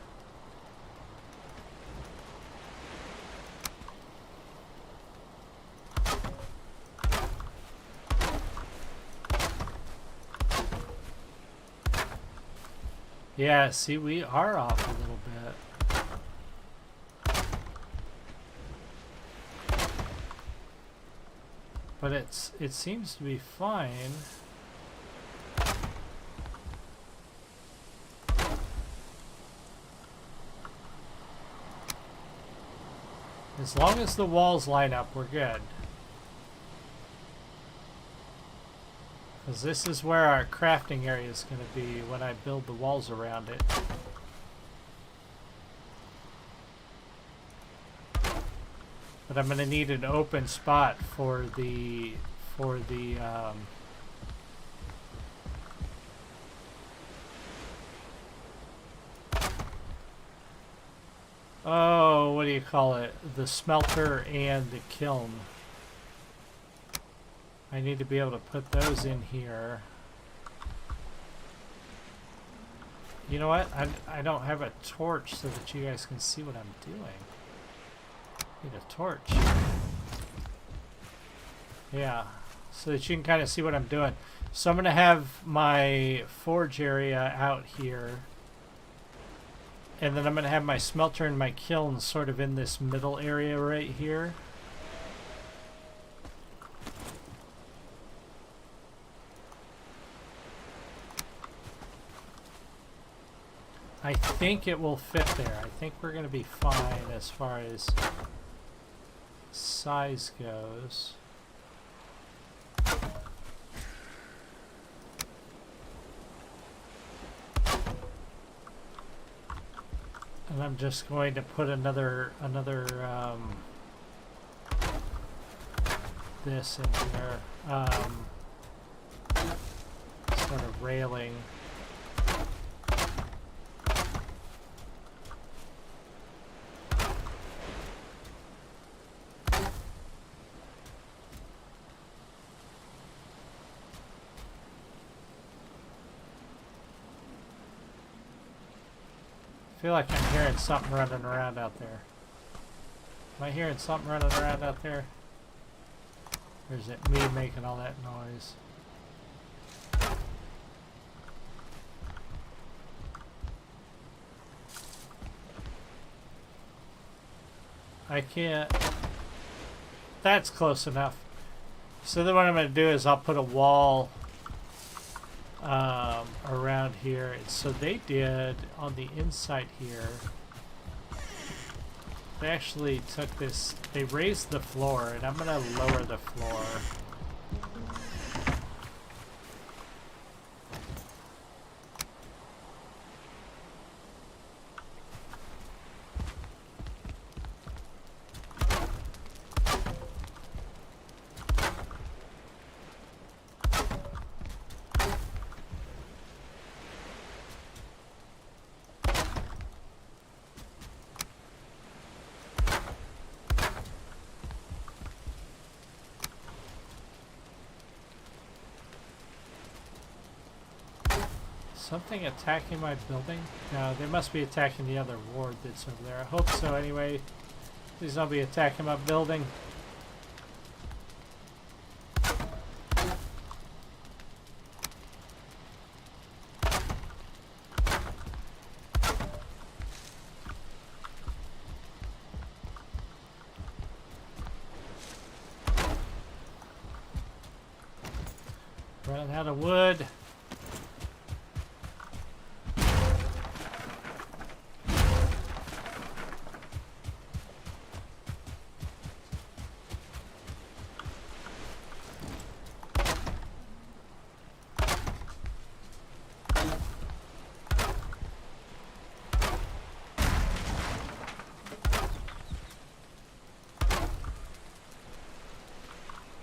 Yeah, see, we are off a little bit. But it seems to be fine. As long as the walls line up, we're good. Because this is where our crafting area is going to be when I build the walls around it. But I'm going to need an open spot for the oh, what do you call it? The smelter and the kiln. I need to be able to put those in here. You know what? I don't have a torch so that you guys can see what I'm doing. Need a torch. Yeah, so that you can kind of see what I'm doing. So I'm going to have my forge area out here. And then I'm going to have my smelter and my kiln sort of in this middle area right here. I think it will fit there. I think we're going to be fine as far as size goes. And I'm just going to put another this in here, sort of railing. I feel like I'm hearing something running around out there. Am I hearing something running around out there? Or is it me making all that noise? I can't. That's close enough. So then what I'm going to do is I'll put a wall around here. So they did on the inside here, they actually took this, they raised the floor, and I'm going to lower the floor. something attacking my building? No, they must be attacking the other ward that's over there. I hope so anyway. Please don't be attacking my building. Running out of wood.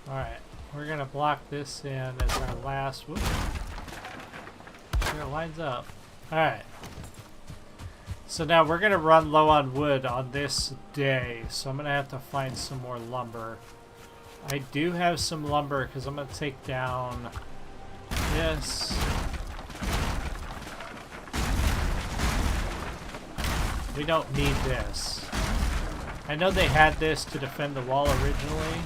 Alright, we're gonna block this in as our last. Whoop. Sure it lines up. Alright. So now we're gonna run low on wood on this day, so I'm gonna have to find some more lumber. I do have some lumber because I'm gonna take down this. We don't need this. I know they had this to defend the wall originally.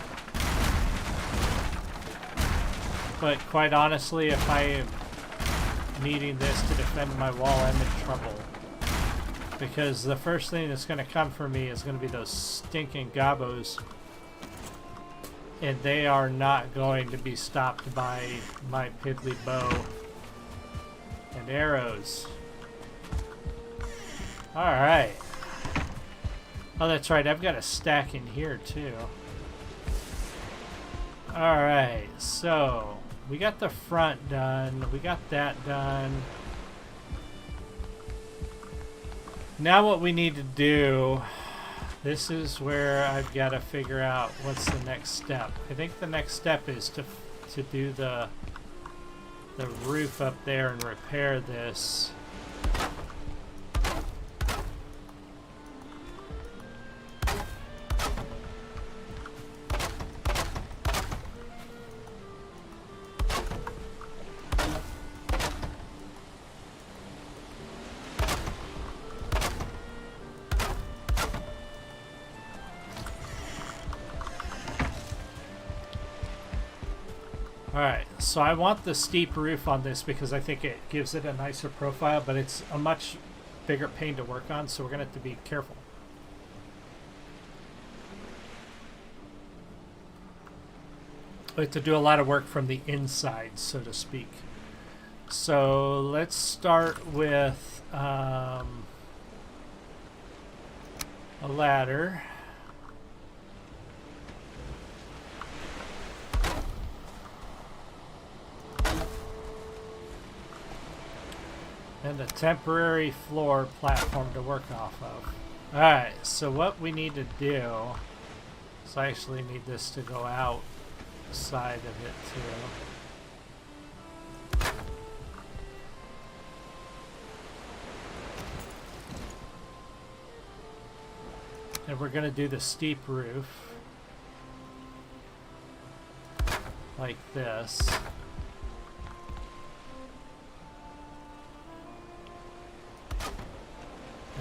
But quite honestly, if I am needing this to defend my wall, I'm in trouble. Because the first thing that's going to come for me is going to be those stinking gobos. And they are not going to be stopped by my piddly bow and arrows. Alright. Oh, that's right. I've got a stack in here, too. Alright, so we got the front done. We got that done. Now what we need to do, this is where I've got to figure out what's the next step. I think the next step is to do the roof up there and repair this. Alright, so I want the steep roof on this because I think it gives it a nicer profile, but it's a much bigger pain to work on, so we're going to have to be careful. We have to do a lot of work from the inside, so to speak. So let's start with a ladder. And a temporary floor platform to work off of. Alright, so what we need to do is I actually need this to go outside of it too. And we're going to do the steep roof like this.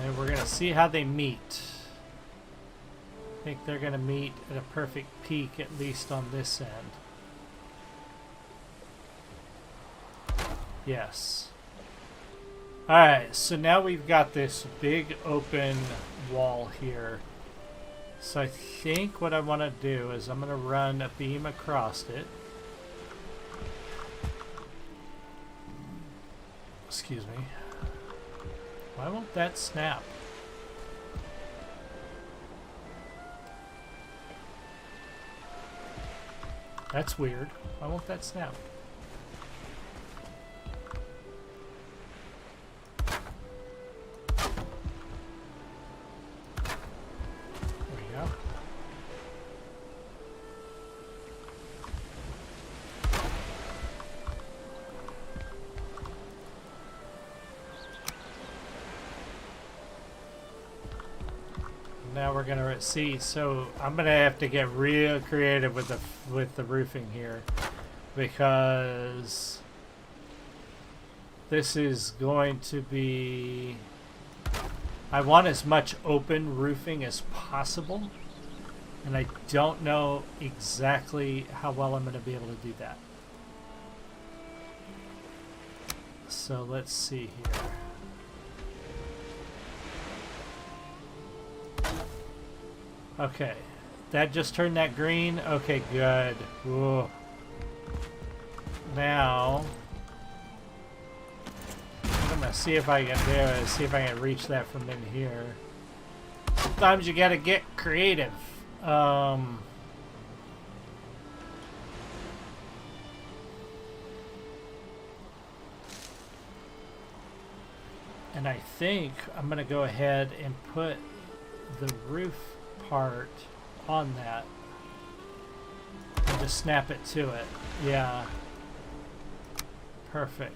And we're going to see how they meet. I think they're going to meet at a perfect peak, at least on this end. Yes. Alright, so now we've got this big open wall here. So I think what I want to do is I'm going to run a beam across it. Excuse me. Why won't that snap? That's weird. Why won't that snap? There we go. Now we're gonna see. So I'm gonna have to get real creative with the roofing here, because This is going to be... I want as much open roofing as possible. And I don't know exactly how well I'm going to be able to do that. So let's see here. Okay. That just turned that green? Okay, good. Whoa. Now... I'm going to see if I can do it. See if I can reach that from in here. Sometimes you got to get creative. And I think I'm going to go ahead and put the roof part on that and just snap it to it. Yeah. Perfect.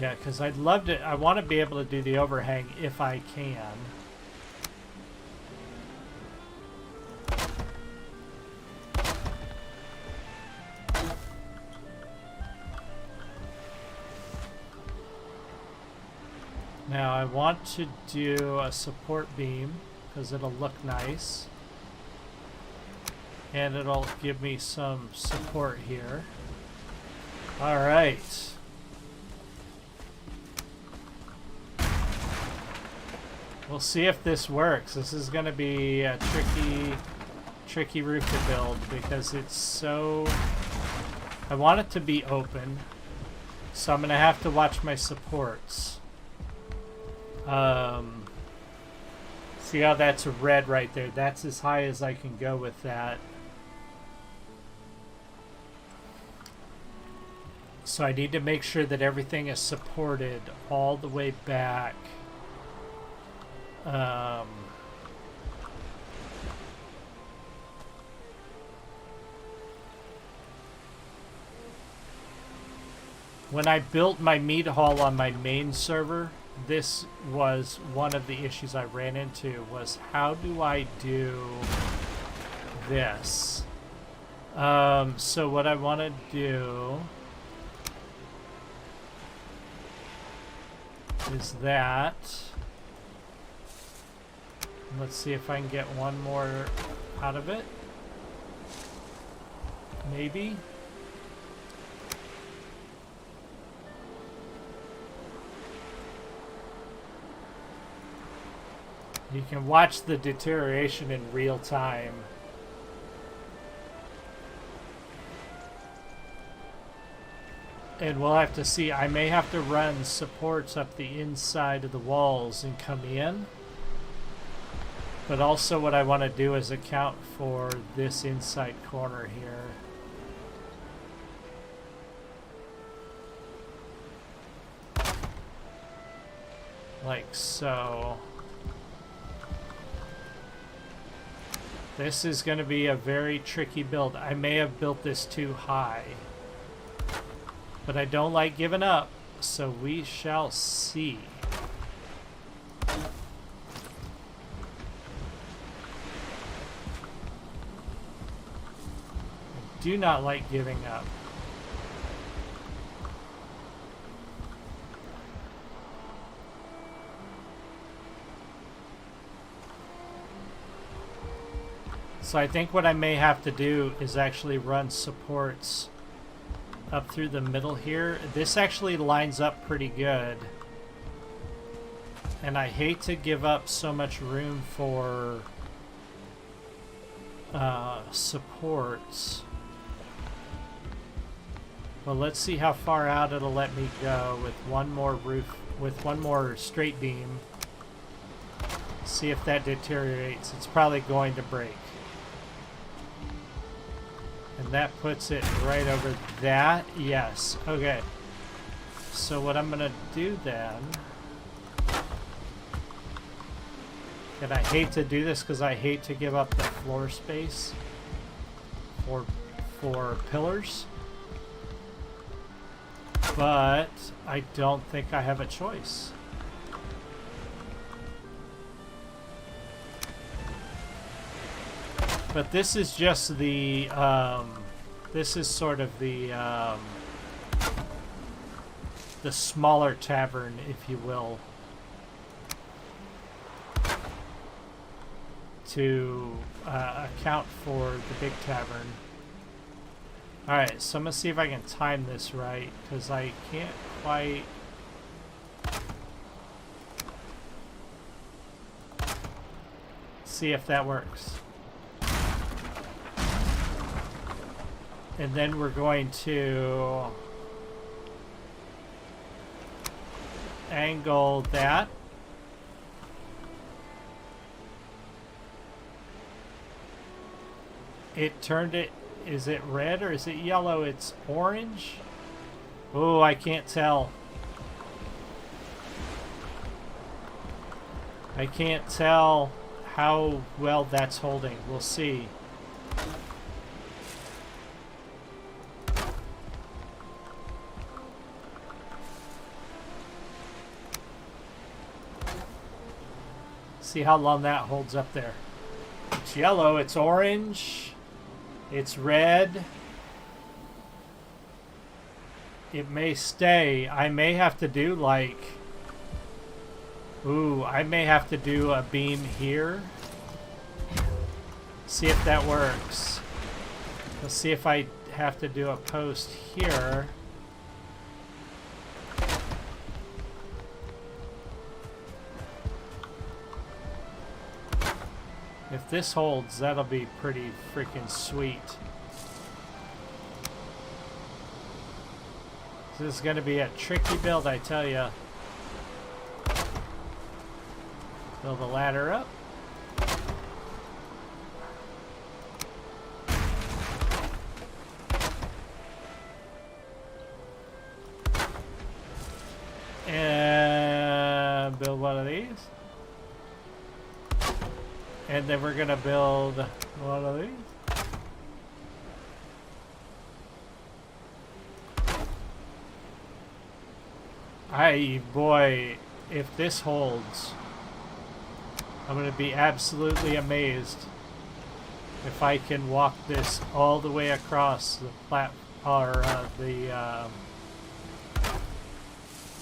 Yeah, because I'd love to... I want to be able to do the overhang if I can. Now I want to do a support beam because it'll look nice. And it'll give me some support here. Alright. We'll see if this works. This is going to be a tricky roof to build because it's so... I want it to be open, so I'm going to have to watch my supports. See how that's red right there? That's as high as I can go with that. So I need to make sure that everything is supported all the way back. When I built my meat hall on my main server, this was one of the issues I ran into, was how do I do this? So what I want to do is that. Let's see if I can get one more out of it. Maybe. You can watch the deterioration in real time. And we'll have to see. I may have to run supports up the inside of the walls and come in. But also what I want to do is account for this inside corner here. Like so. This is going to be a very tricky build. I may have built this too high. But I don't like giving up, so we shall see. Do not like giving up. So I think what I may have to do is actually run supports up through the middle here. This actually lines up pretty good. And I hate to give up so much room for supports. Well, let's see how far out it'll let me go with one more roof, with one more straight beam. See if that deteriorates. It's probably going to break. And that puts it right over that. Yes. Okay. So what I'm going to do then... And I hate to do this because I hate to give up the floor space for pillars. But I don't think I have a choice. But this is just the, this is sort of the smaller tavern, if you will, to account for the big tavern. Alright, so I'm going to see if I can time this right, because I can't quite... see if that works. And then we're going to angle that. It turned it, is it red or is it yellow? It's orange. Oh, I can't tell. I can't tell how well that's holding. We'll see. See how long that holds up there. It's yellow, it's orange, it's red. It may stay. I may have to do like... Ooh, I may have to do a beam here. See if that works. Let's see if I have to do a post here. If this holds, that'll be pretty freaking sweet. This is going to be a tricky build, I tell you. Build the ladder up. And build one of these. And then we're gonna build one of these. Boy, if this holds, I'm gonna be absolutely amazed if I can walk this all the way across the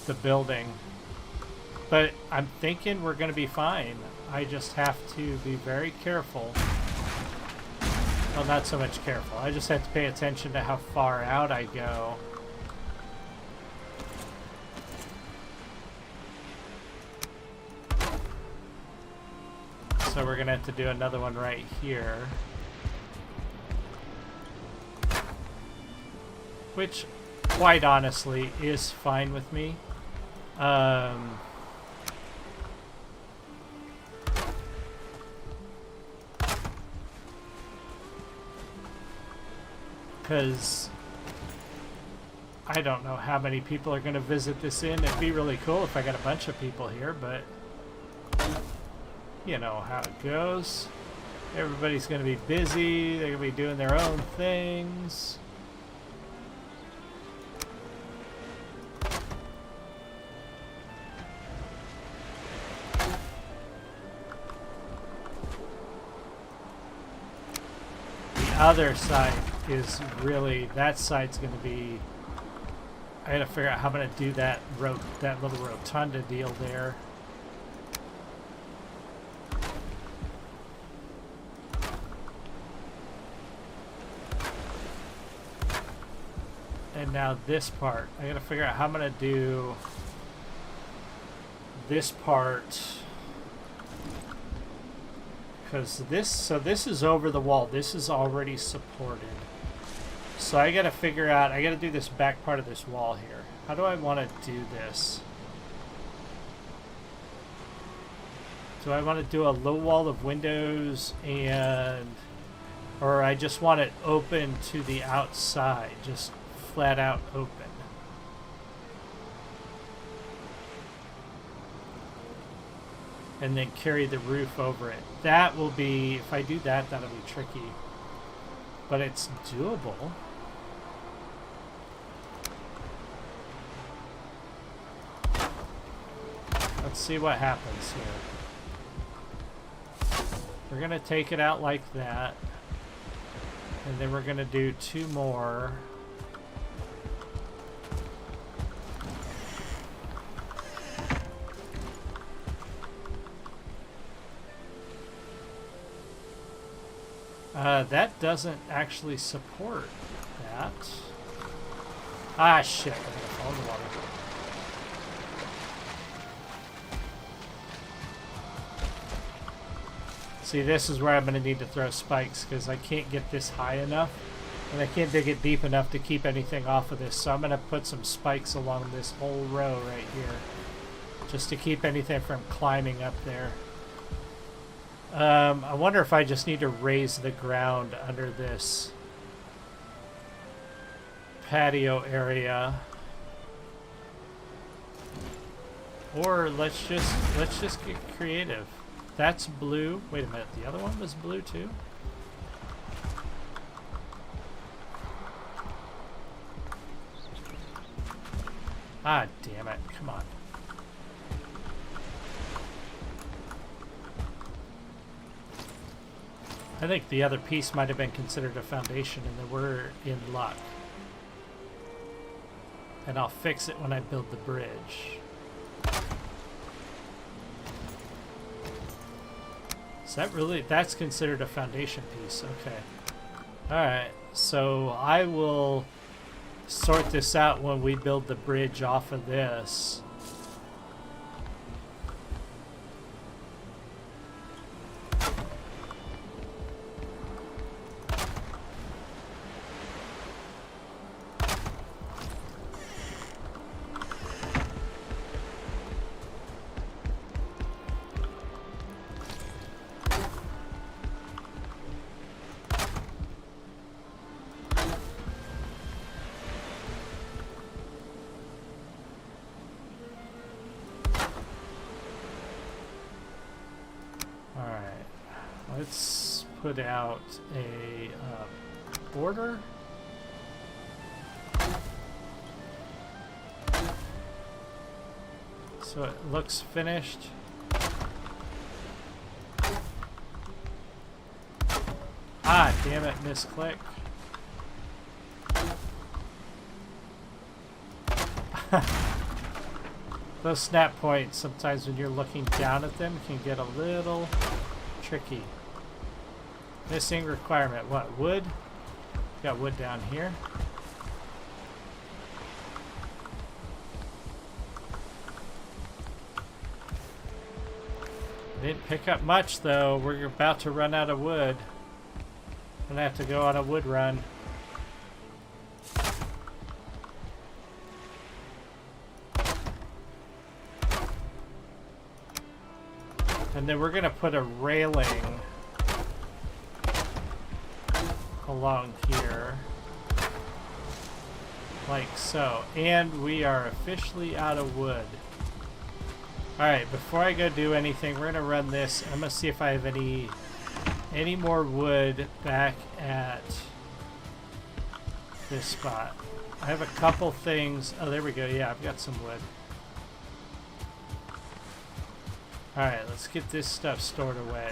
the building. But I'm thinking we're gonna be fine. I just have to be very careful. Well, not so much careful. I just have to pay attention to how far out I go. So we're going to have to do another one right here. Which, quite honestly, is fine with me. Because I don't know how many people are going to visit this inn. It'd be really cool if I got a bunch of people here, but you know how it goes. Everybody's going to be busy. They're going to be doing their own things. The other side is really, that side's going to be, I gotta figure out how I'm going to do that little rotunda deal there. And now this part, I gotta figure out how I'm going to do this part. Because this is over the wall. This is already supported. So I gotta figure out, I gotta do this back part of this wall here. How do I want to do this? Do I want to do a low wall of windows or I just want it open to the outside, just flat out open? And then carry the roof over it. That will be, if I do that, that'll be tricky. But it's doable. Let's see what happens here. We're going to take it out like that. And then we're going to do 2 more. That doesn't actually support that. Ah, shit. I'm going to fall in the water. See, this is where I'm going to need to throw spikes because I can't get this high enough. And I can't dig it deep enough to keep anything off of this. So I'm going to put some spikes along this whole row right here. Just to keep anything from climbing up there. I wonder if I just need to raise the ground under this patio area. Or let's just get creative. That's blue. Wait a minute, the other one was blue too? Ah, damn it. Come on. I think the other piece might have been considered a foundation and then we're in luck. And I'll fix it when I build the bridge. Is that really, that's considered a foundation piece, okay. Alright, so I will sort this out when we build the bridge off of this. Let's put out a border. So it looks finished. Ah, damn it, misclick. Those snap points, sometimes when you're looking down at them, can get a little tricky. Missing requirement. What? Wood? Got wood down here. Didn't pick up much though. We're about to run out of wood. I'm gonna have to go on a wood run. And then we're gonna put a railing along here, like so, and we are officially out of wood. Alright, before I go do anything, we're gonna run this. I'm gonna see if I have any more wood back at this spot. I have a couple things. Oh, there we go. Yeah, I've got some wood. Alright, let's get this stuff stored away.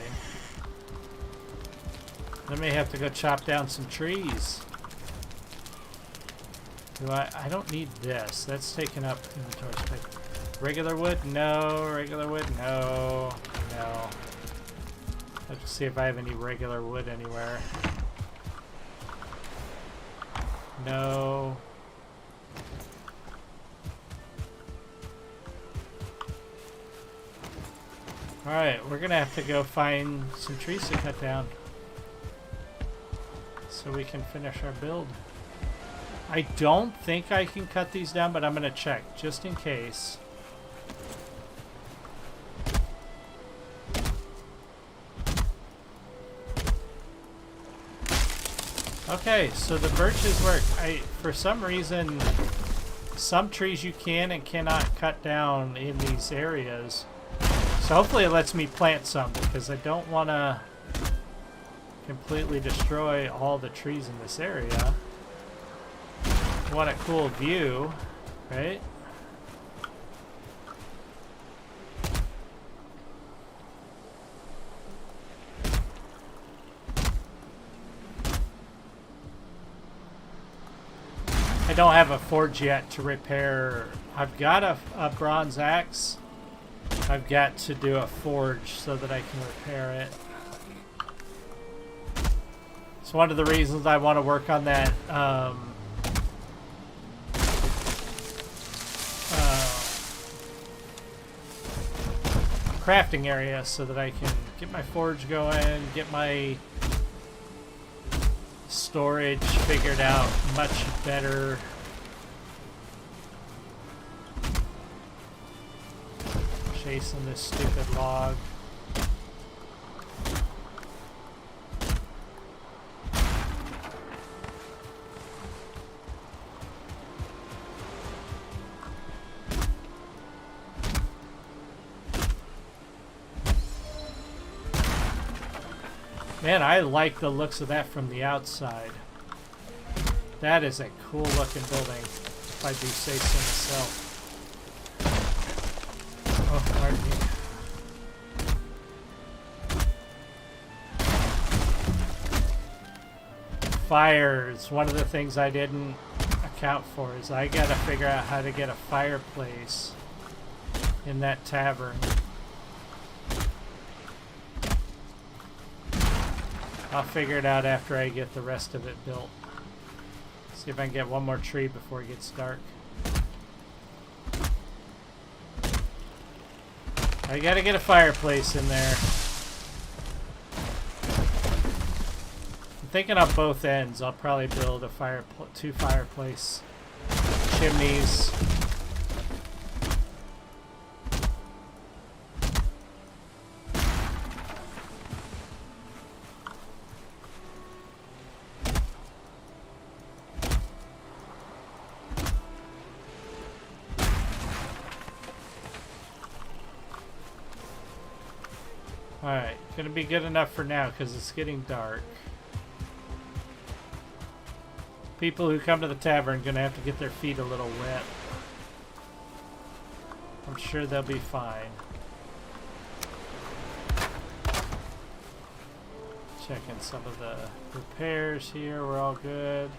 I may have to go chop down some trees. Do I don't need this. That's taking up inventory space. Regular wood? No. Regular wood? No. No. Let's see if I have any regular wood anywhere. No. Alright, we're gonna have to go find some trees to cut down so we can finish our build. I don't think I can cut these down, but I'm gonna check just in case. Okay, so the birches work. For some reason, some trees you can and cannot cut down in these areas. So hopefully it lets me plant some, because I don't want to completely destroy all the trees in this area. I want a cool view, right? don't have a forge yet to repair. I've got a bronze axe. I've got to do a forge so that I can repair it. It's one of the reasons I want to work on that crafting area so that I can get my forge going, get my storage figured out much better. Chasing this stupid log. Man, I like the looks of that from the outside. That is a cool looking building, if I do say so myself. Oh, pardon me. Fire is one of the things I didn't account for, is I gotta figure out how to get a fireplace in that tavern. I'll figure it out after I get the rest of it built. See if I can get one more tree before it gets dark. I gotta get a fireplace in there. I'm thinking on both ends. I'll probably build a two fireplace chimneys. Alright, gonna be good enough for now because it's getting dark. People who come to the tavern are gonna have to get their feet a little wet. I'm sure they'll be fine. Checking some of the repairs here, we're all good.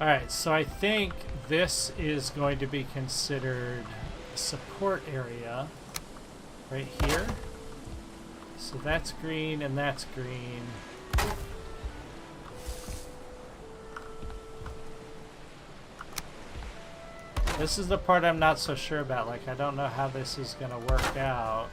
Alright, so I think this is going to be considered a support area right here. So that's green and that's green. This is the part I'm not so sure about. Like, I don't know how this is going to work out.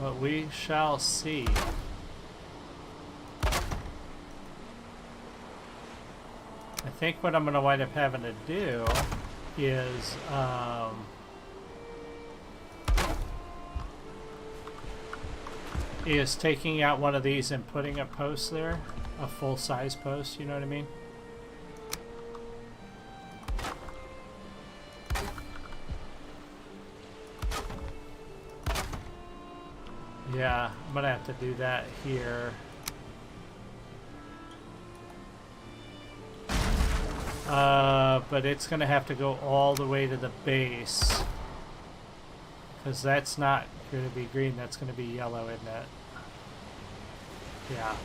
But we shall see. I think what I'm going to wind up having to do is taking out one of these and putting a post there, a full-size post, you know what I mean? Yeah, I'm gonna have to do that here. But it's gonna have to go all the way to the base, because that's not gonna be green, that's gonna be yellow, isn't it? Yeah.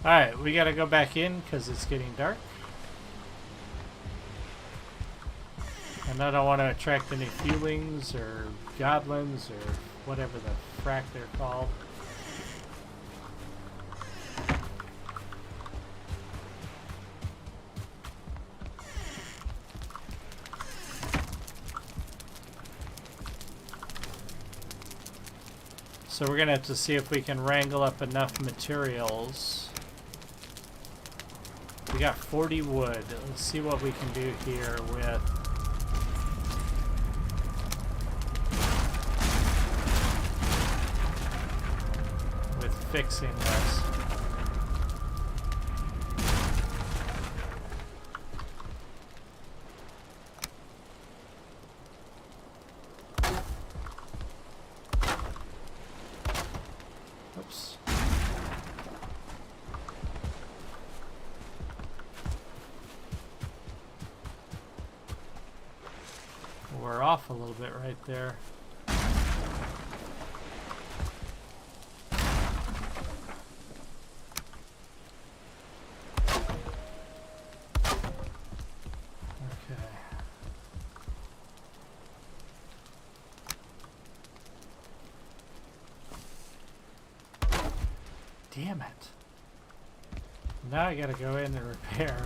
Alright, we gotta go back in because it's getting dark. And I don't want to attract any feelings or goblins or whatever the frack they're called. So we're going to have to see if we can wrangle up enough materials we got 40 wood. Let's see what we can do here with fixing this. Oops. We're off a little bit right there. Damn it. Now I gotta go in and repair.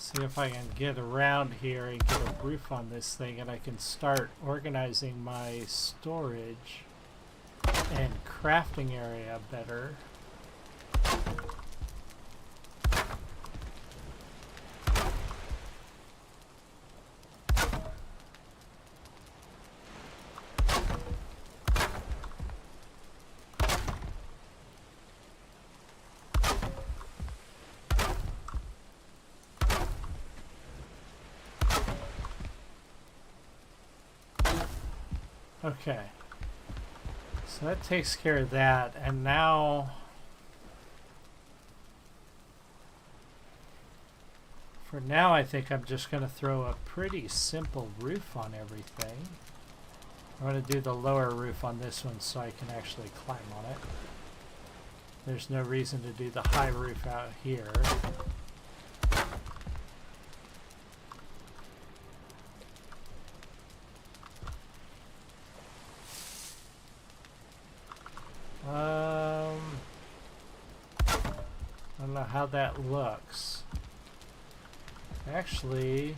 See if I can get around here and get a roof on this thing, and I can start organizing my storage and crafting area better. Okay, so that takes care of that, and now for now I think I'm just going to throw a pretty simple roof on everything. I'm going to do the lower roof on this one so I can actually climb on it. There's no reason to do the high roof out here. I don't know how that looks. Actually,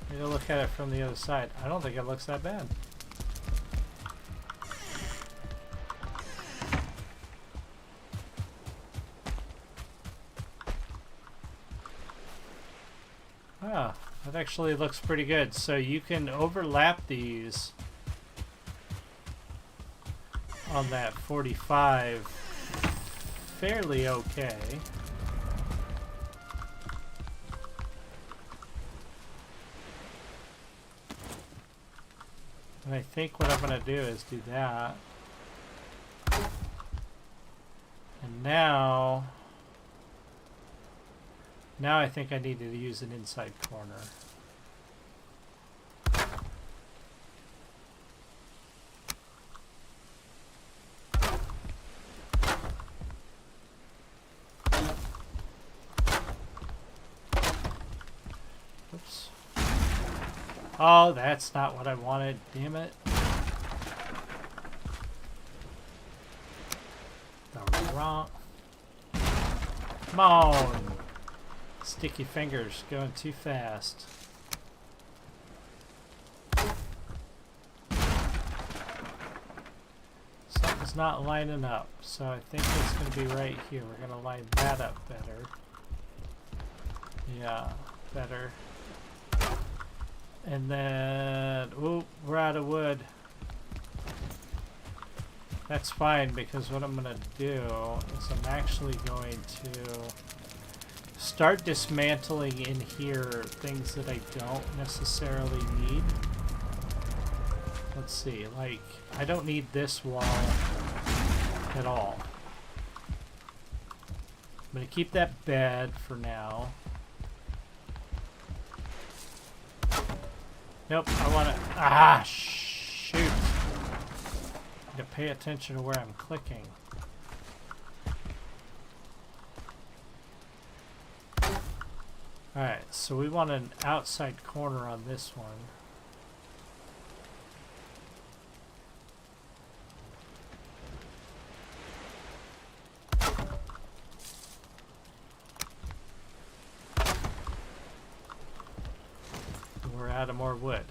maybe I'll look at it from the other side. I don't think it looks that bad. Ah, that actually looks pretty good. So you can overlap these on that 45 fairly okay. And I think what I'm going to do is do that. And now I think I need to use an inside corner. Oops. Oh, that's not what I wanted. Damn it. The wrong... Come on! Sticky fingers going too fast. Something's not lining up, so I think it's going to be right here. We're going to line that up better. Yeah, better. And then, oh, we're out of wood. That's fine, because what I'm going to do is I'm actually going to start dismantling in here things that I don't necessarily need. Let's see, like, I don't need this wall at all. I'm going to keep that bed for now. Nope, I want to... Ah, shoot. To pay attention to where I'm clicking. Alright, so we want an outside corner on this one. We're out of more wood.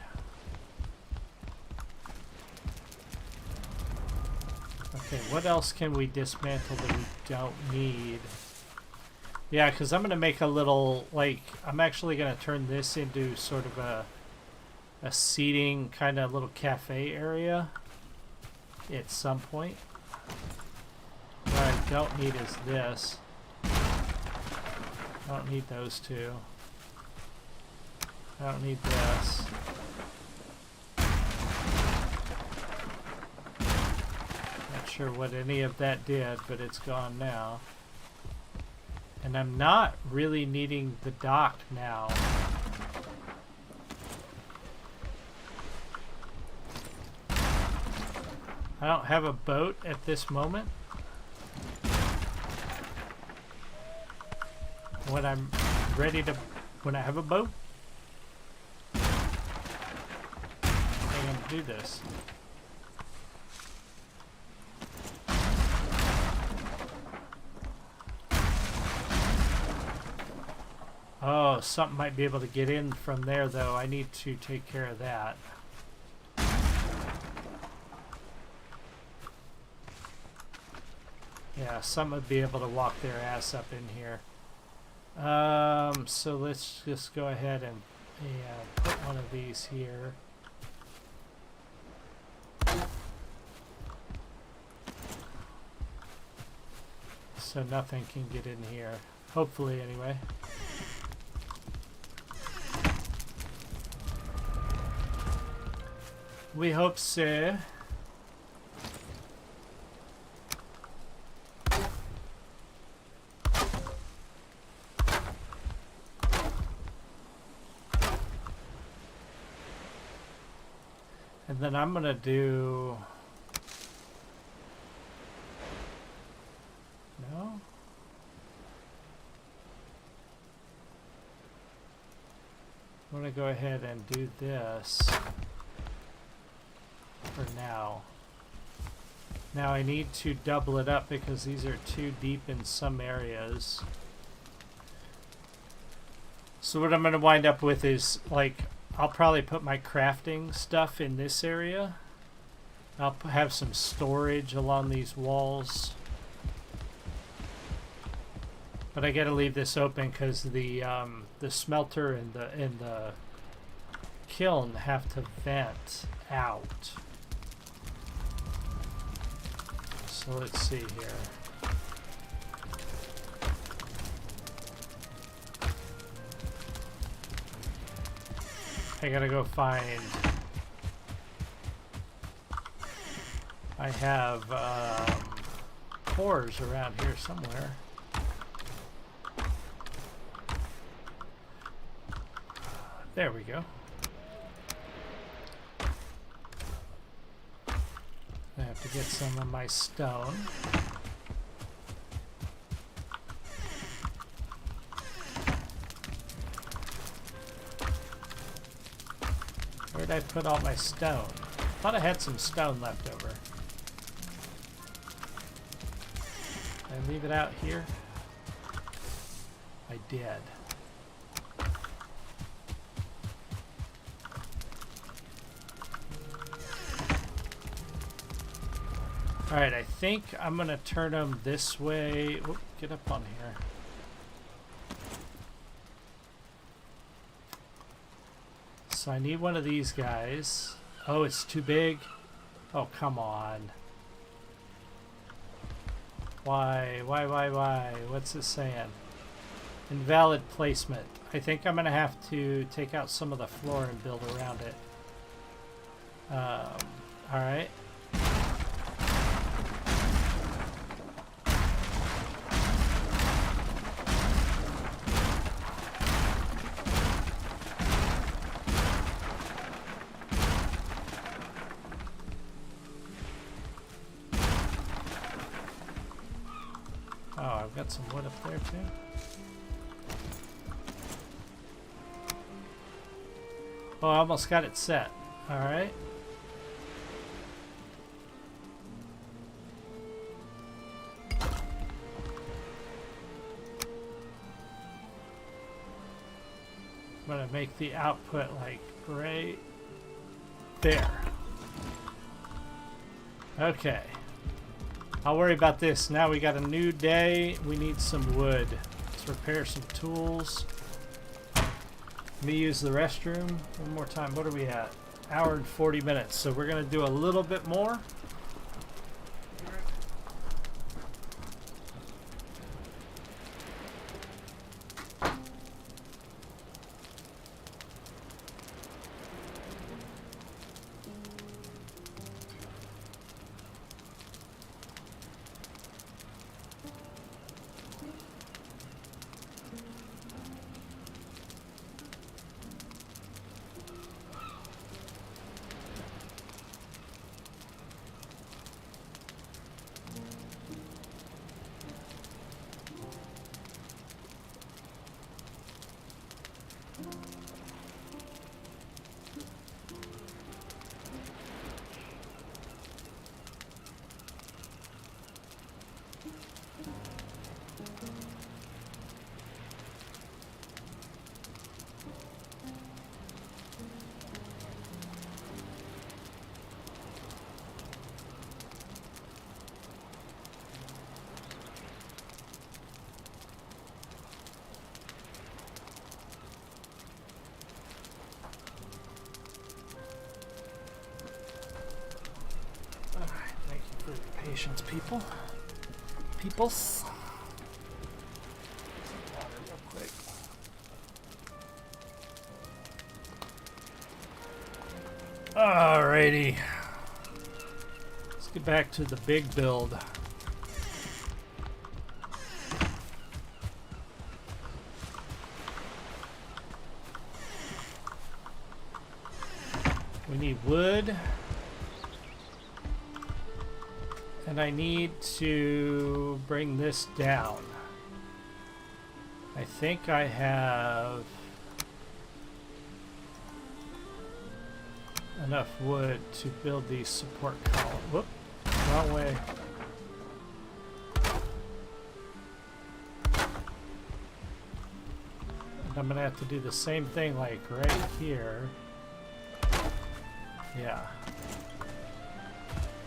Okay, what else can we dismantle that we don't need? Yeah, because I'm going to make a little, like, I'm actually going to turn this into sort of a seating kind of little cafe area at some point. What I don't need is this. I don't need those two. I don't need this. Not sure what any of that did, but it's gone now. And I'm not really needing the dock now. I don't have a boat at this moment. When I'm ready to, when I have a boat, I'm going to do this. Oh, something might be able to get in from there, though. I need to take care of that. Yeah, some would be able to walk their ass up in here. So let's just go ahead and put one of these here. So nothing can get in here. Hopefully, anyway. We hope so. And then I'm gonna do... No? I'm gonna go ahead and do this for now. Now I need to double it up because these are too deep in some areas. So what I'm going to wind up with is, like, I'll probably put my crafting stuff in this area. I'll have some storage along these walls. But I got to leave this open because the smelter and the kiln have to vent out. So let's see here. I gotta go find... I have cores around here somewhere. There we go. I have to get some of my stone. Where did I put all my stone? Thought I had some stone left over. Did I leave it out here? I did. Alright, I think I'm going to turn them this way. Oop, get up on here. So I need one of these guys. Oh, it's too big? Oh, come on. Why? What's it saying? Invalid placement. I think I'm going to have to take out some of the floor and build around it. Alright. Oh, I've got some wood up there too. Oh, I almost got it set. Alright. I'm gonna make the output like right there. Okay. I'll worry about this. Now we got a new day. We need some wood. Let's repair some tools. Let me use the restroom one more time. What are we at? Hour and 40 minutes. So we're gonna do a little bit more. Patience, peoples. Water real quick. Alrighty. Let's get back to the big build. We need wood. And I need to bring this down. I think I have enough wood to build these support columns. Whoop, wrong way. And I'm gonna have to do the same thing like right here. Yeah.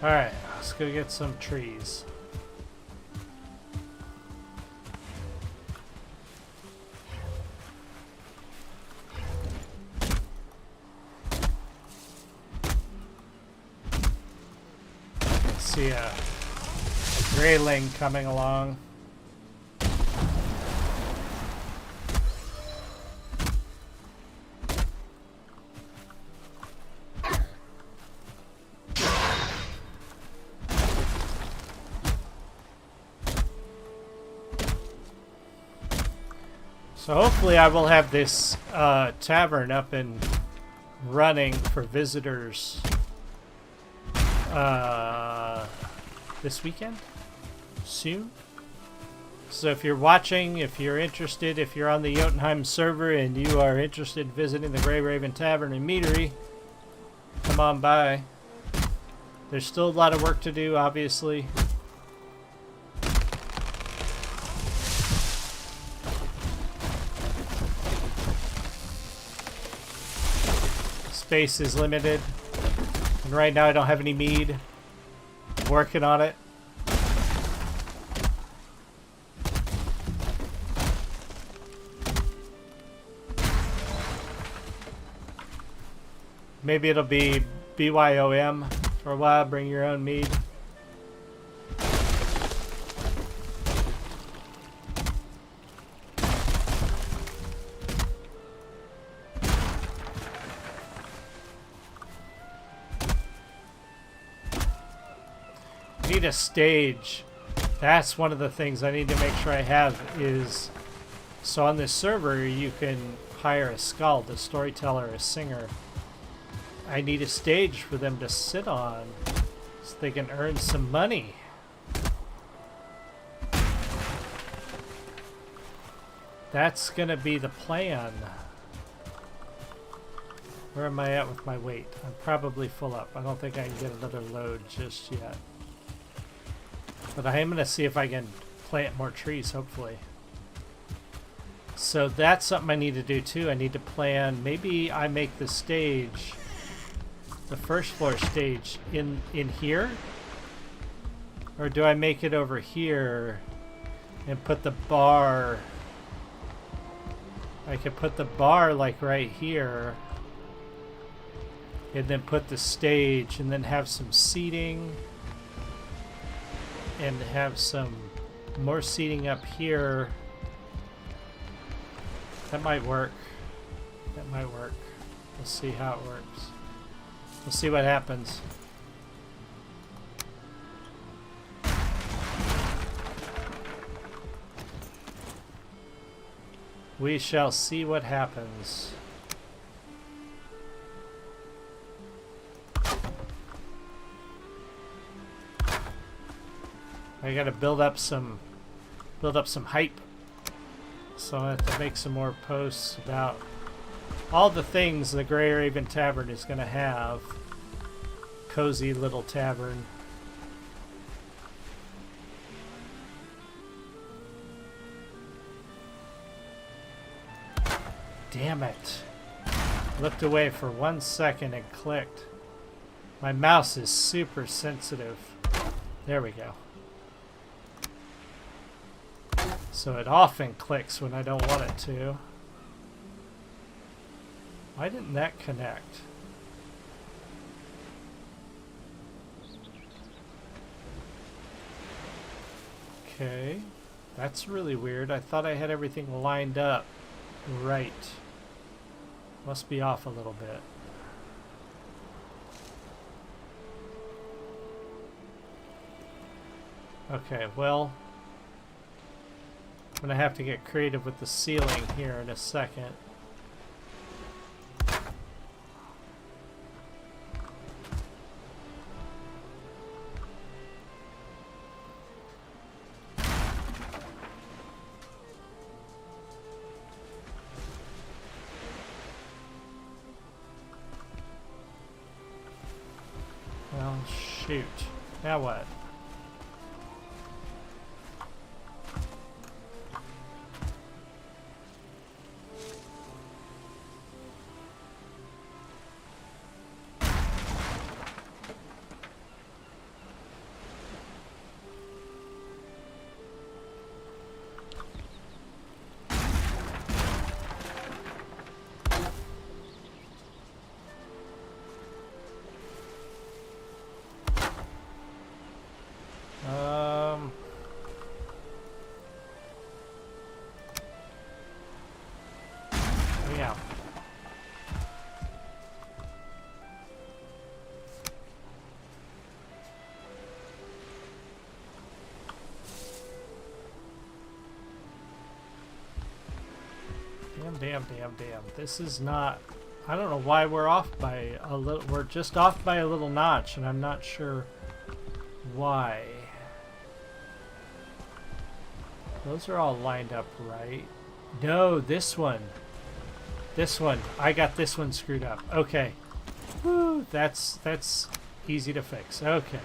Alright, let's go get some trees. See a grayling coming along. So hopefully I will have this tavern up and running for visitors this weekend, soon. So if you're watching, if you're interested, if you're on the Jotunheim server and you are interested in visiting the Grey Raven Tavern and Meadery, come on by. There's still a lot of work to do, obviously. Space is limited, and right now I don't have any mead. I'm working on it. Maybe it'll be BYOM for a while, bring your own mead. Need a stage. That's one of the things I need to make sure I have is, so on this server you can hire a skald, a storyteller, a singer. I need a stage for them to sit on so they can earn some money. That's gonna be the plan. Where am I at with my weight? I'm probably full up. I don't think I can get another load just yet. But I am gonna see if I can plant more trees, hopefully. So that's something I need to do too. I need to plan. Maybe I make the stage, the first floor stage, in here? Or do I make it over here and put the bar? I could put the bar like right here and then put the stage and then have some seating and have some more seating up here. That might work. That might work. We'll see how it works. We'll see what happens. We shall see what happens. I gotta build up some hype. So I have to make some more posts about all the things the Grey Raven Tavern is gonna have. Cozy little tavern. Damn it. Looked away for 1 second and clicked. My mouse is super sensitive. There we go. So it often clicks when I don't want it to. Why didn't that connect? Okay. That's really weird. I thought I had everything lined up right. Must be off a little bit. Okay, well, I'm gonna have to get creative with the ceiling here in a second. Well, shoot. Now what? Yeah. Damn. This is not... I don't know why we're off by a little... We're just off by a little notch, and I'm not sure why. Those are all lined up right. No, this one. This one. I got this one screwed up. Okay. Woo, that's easy to fix. Okay.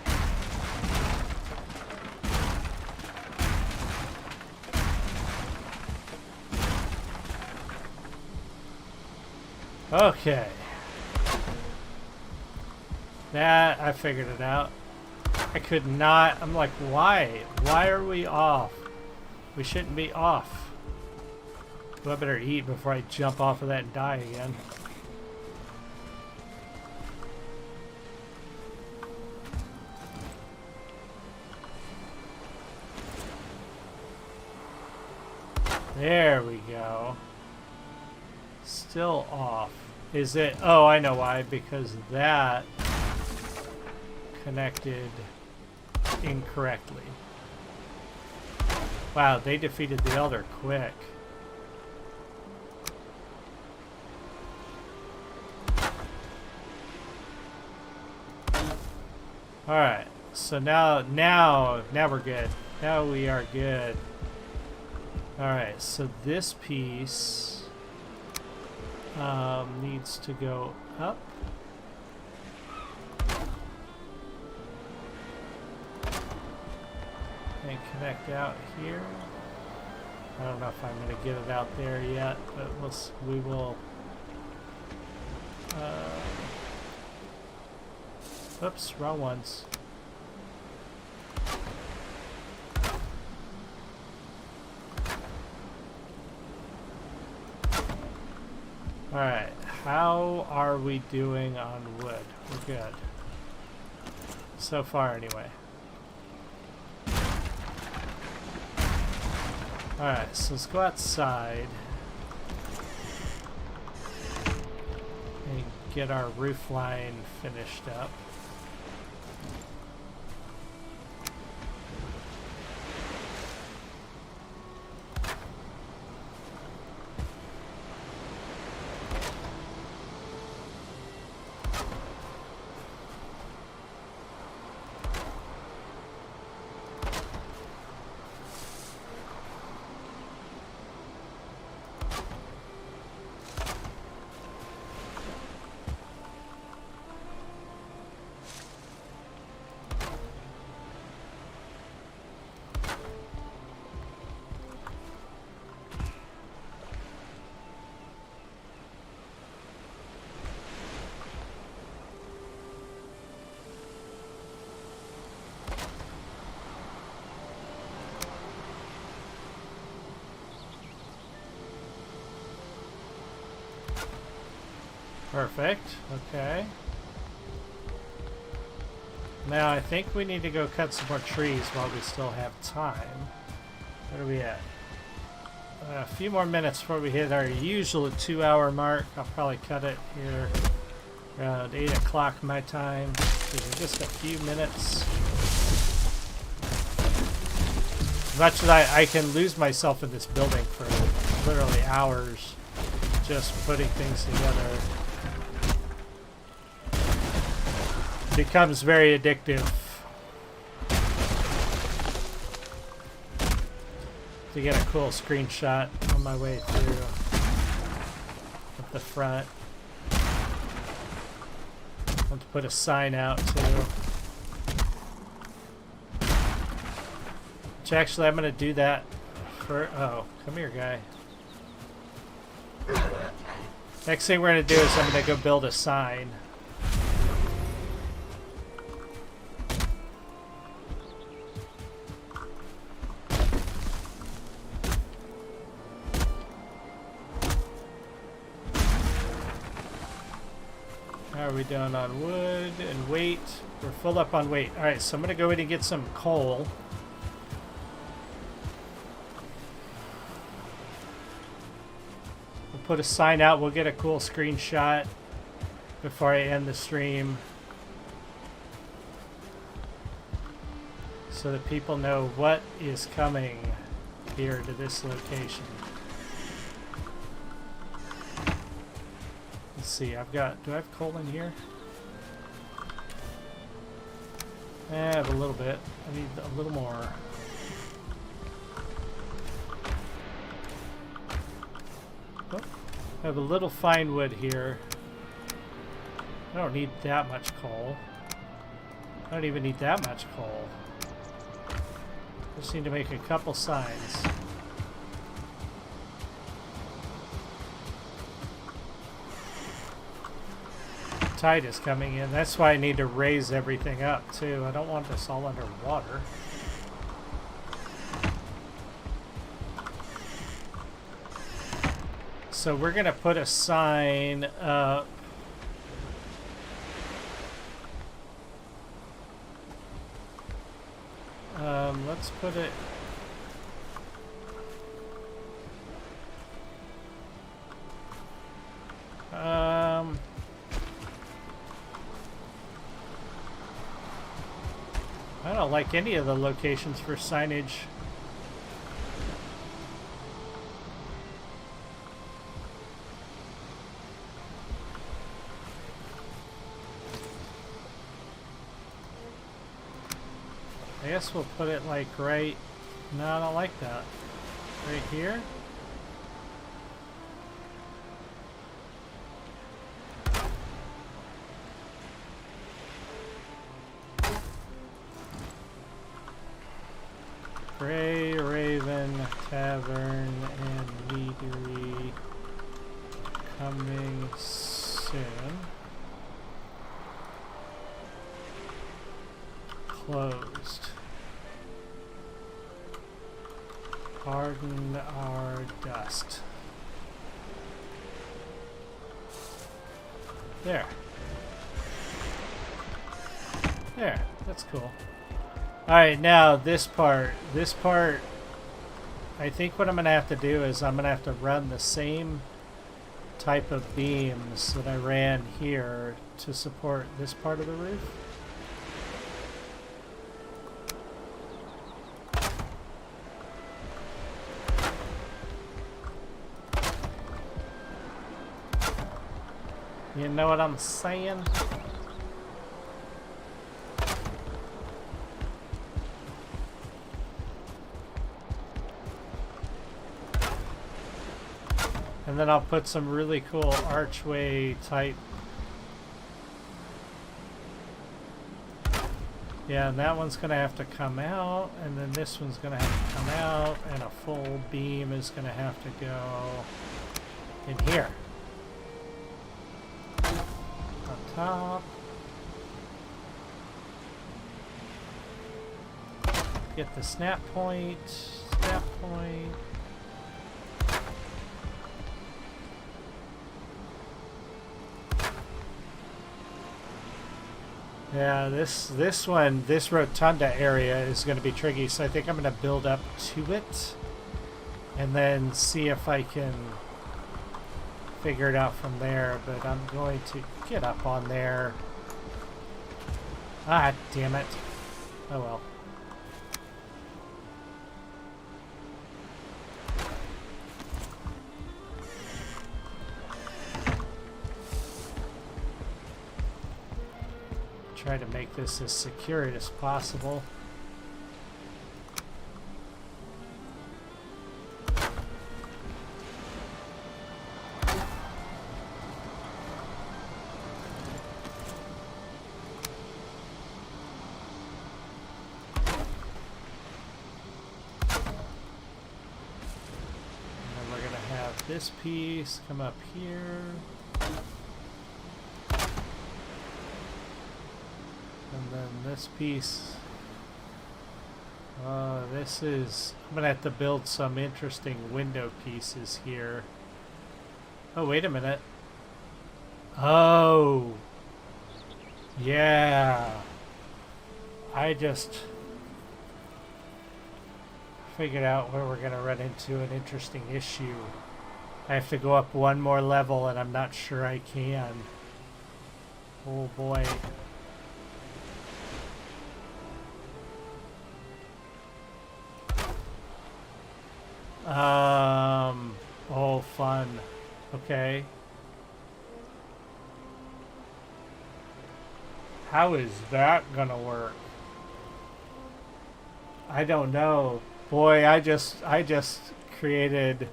Okay. That, I figured it out. I could not, I'm like, why? Why are we off? We shouldn't be off. Well, I better eat before I jump off of that and die again. There we go. Still off. Is it? Oh, I know why. Because that connected incorrectly. Wow, they defeated the Elder quick. Alright, so now we're good. Now we are good. Alright, so this piece needs to go up. And connect out here. I don't know if I'm going to get it out there yet, but we will. Oops, wrong ones. Alright, how are we doing on wood? We're good. So far, anyway. Alright, so let's go outside and get our roof line finished up. Perfect. Okay. Now I think we need to go cut some more trees while we still have time. Where are we at? A few more minutes before we hit our usual 2-hour mark. I'll probably cut it here around 8 o'clock my time. In just a few minutes. As much as I can lose myself in this building for literally hours just putting things together. Becomes very addictive to get a cool screenshot on my way through at the front. I want to put a sign out too. Which actually I'm going to do that for... Oh, come here, guy. Next thing we're going to do is I'm going to go build a sign. How are we doing on wood and weight? We're full up on weight. Alright, so I'm going to go in and get some coal. We'll put a sign out. We'll get a cool screenshot before I end the stream. So that people know what is coming here to this location. Let's see, do I have coal in here? I have a little bit. I need a little more. Oh, I have a little fine wood here. I don't need that much coal. I don't even need that much coal. Just need to make a couple signs. Tide is coming in. That's why I need to raise everything up too. I don't want this all underwater. So we're gonna put a sign up. Let's put it. I don't like any of the locations for signage. I guess we'll put it like right... No, I don't like that. Right here. Grey Raven Tavern and Meadery coming soon. Closed. Pardon our dust. There. There. That's cool. Alright, now this part, I think what I'm going to have to do is I'm going to have to run the same type of beams that I ran here to support this part of the roof. You know what I'm saying? And then I'll put some really cool archway type. Yeah, and that one's going to have to come out, and then this one's going to have to come out, and a full beam is going to have to go in here. On top. Get the snap point, snap point. Yeah, this rotunda area is going to be tricky, so I think I'm going to build up to it and then see if I can figure it out from there, but I'm going to get up on there. Ah, damn it. Oh well. Try to make this as secure as possible. And then we're going to have this piece come up here. And then this piece, this is, I'm going to have to build some interesting window pieces here. Oh, wait a minute. Oh, yeah. I just figured out where we're going to run into an interesting issue. I have to go up one more level and I'm not sure I can. Oh boy. Oh, fun. Okay. How is that gonna work? I don't know. Boy, I just created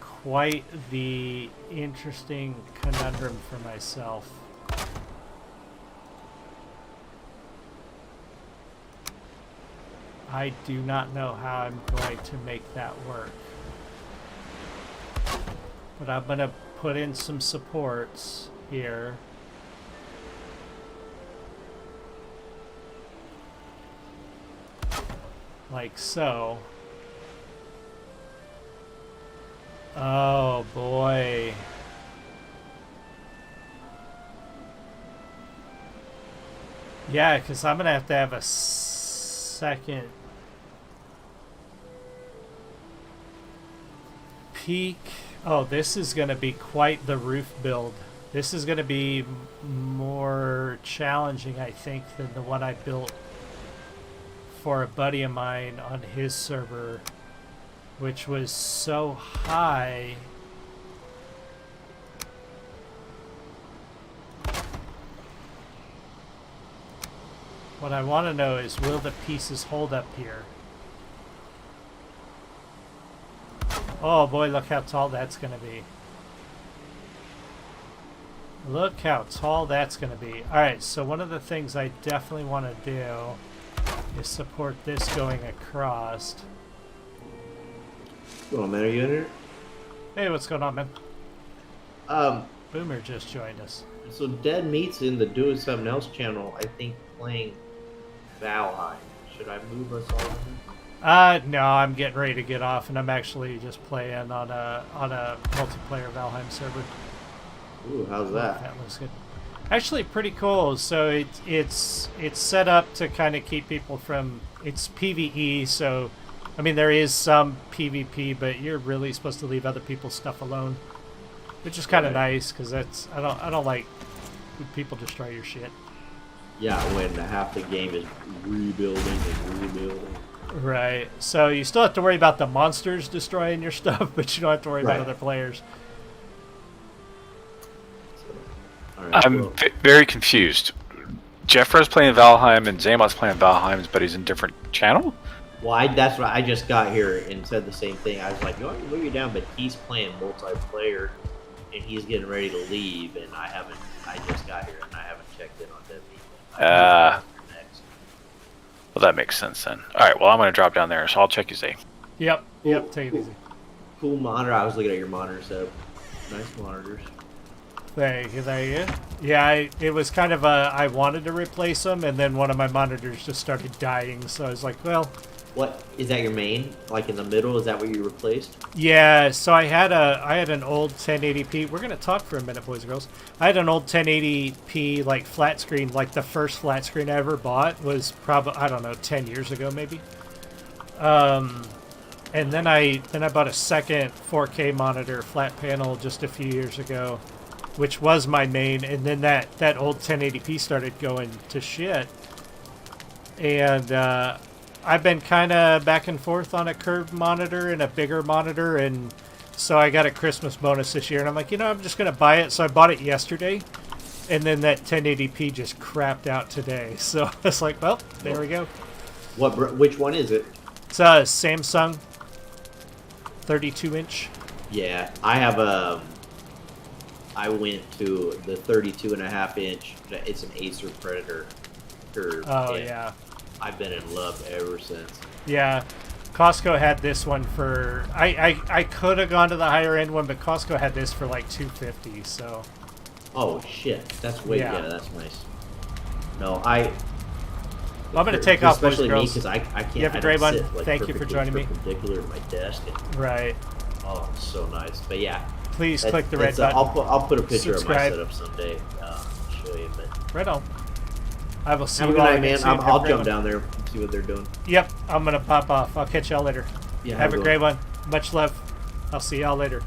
quite the interesting conundrum for myself. I do not know how I'm going to make that work. But I'm going to put in some supports here. Like so. Oh boy. Yeah, because I'm going to have a second peak. Oh, this is going to be quite the roof build. This is going to be more challenging, I think, than the one I built for a buddy of mine on his server, which was so high. What I want to know is, will the pieces hold up here? Oh boy, look how tall that's going to be. Look how tall that's going to be. Alright, so one of the things I definitely want to do is support this going across. What's going on, man? Are you in here? Hey, what's going on, man? Um, Boomer just joined us. so Dead Meat's in the Doing Something Else channel, I think, playing Valheim. Should I move us all in? No, I'm getting ready to get off, and I'm actually just playing on a multiplayer Valheim server. Ooh, how's that? That looks good. Actually, pretty cool. So it's set up to kind of keep people from. It's PVE, so I mean there is some PvP, but you're really supposed to leave other people's stuff alone, which is kind of nice because that's I don't like when people destroy your shit. Yeah, when half the game is rebuilding and rebuilding. Right. So you still have to worry about the monsters destroying your stuff, but you don't have to worry about other players. Right, I'm very confused. Jeffro's playing Valheim and Zamot's playing Valheim, but he's in different channel? well, that's what I just got here and said the same thing. I was like, no, I can move you down, but he's playing multiplayer and he's getting ready to leave, and I just got here and I haven't checked in on Dead Meat. Well, that makes sense then. Alright, well, I'm going to drop down there, so I'll check you, Zay. Yep, take it easy. Cool monitor. I was looking at your monitor setup. Nice monitors. Thank you. Yeah, it was kind of I wanted to replace them, and then one of my monitors just started dying, so I was like, well... What, is that your main? Like in the middle, is that what you replaced? Yeah, so I had an old 1080p. We're going to talk for a minute, boys and girls. I had an old 1080p, like, flat screen. Like, the first flat screen I ever bought was probably, I don't know, 10 years ago, maybe. And then I bought a second 4K monitor, flat panel, just a few years ago, which was my main, and then that old 1080p started going to shit. And I've been kind of back and forth on a curved monitor and a bigger monitor, and so I got a Christmas bonus this year, and I'm like, I'm just going to buy it. So I bought it yesterday, and then that 1080p just crapped out today. So I was like, well, there we go. Which one is it? It's a Samsung 32-inch. Yeah, I have I went to the 32.5-inch. It's an Acer Predator curve. Oh, yeah. I've been in love ever since. Yeah. Costco had this one for... I could have gone to the higher end one, but Costco had this for like $250, so... Oh, shit. That's way... Yeah, that's nice. No, I'm going to take off, boys especially and me, girls. because I can't... You have a great one. Thank you for joining me. Perpendicular to my desk. Right. Oh, it's so nice. But yeah. Please click the red button. I'll put a picture Subscribe. of my setup someday. Show you, but... Right on. I will see Have a you good all night, man. next week. I'll jump down there and see what they're doing. Yep, I'm going to pop off. I'll catch y'all later. Yeah, Have a great one. Much love. I'll see y'all later.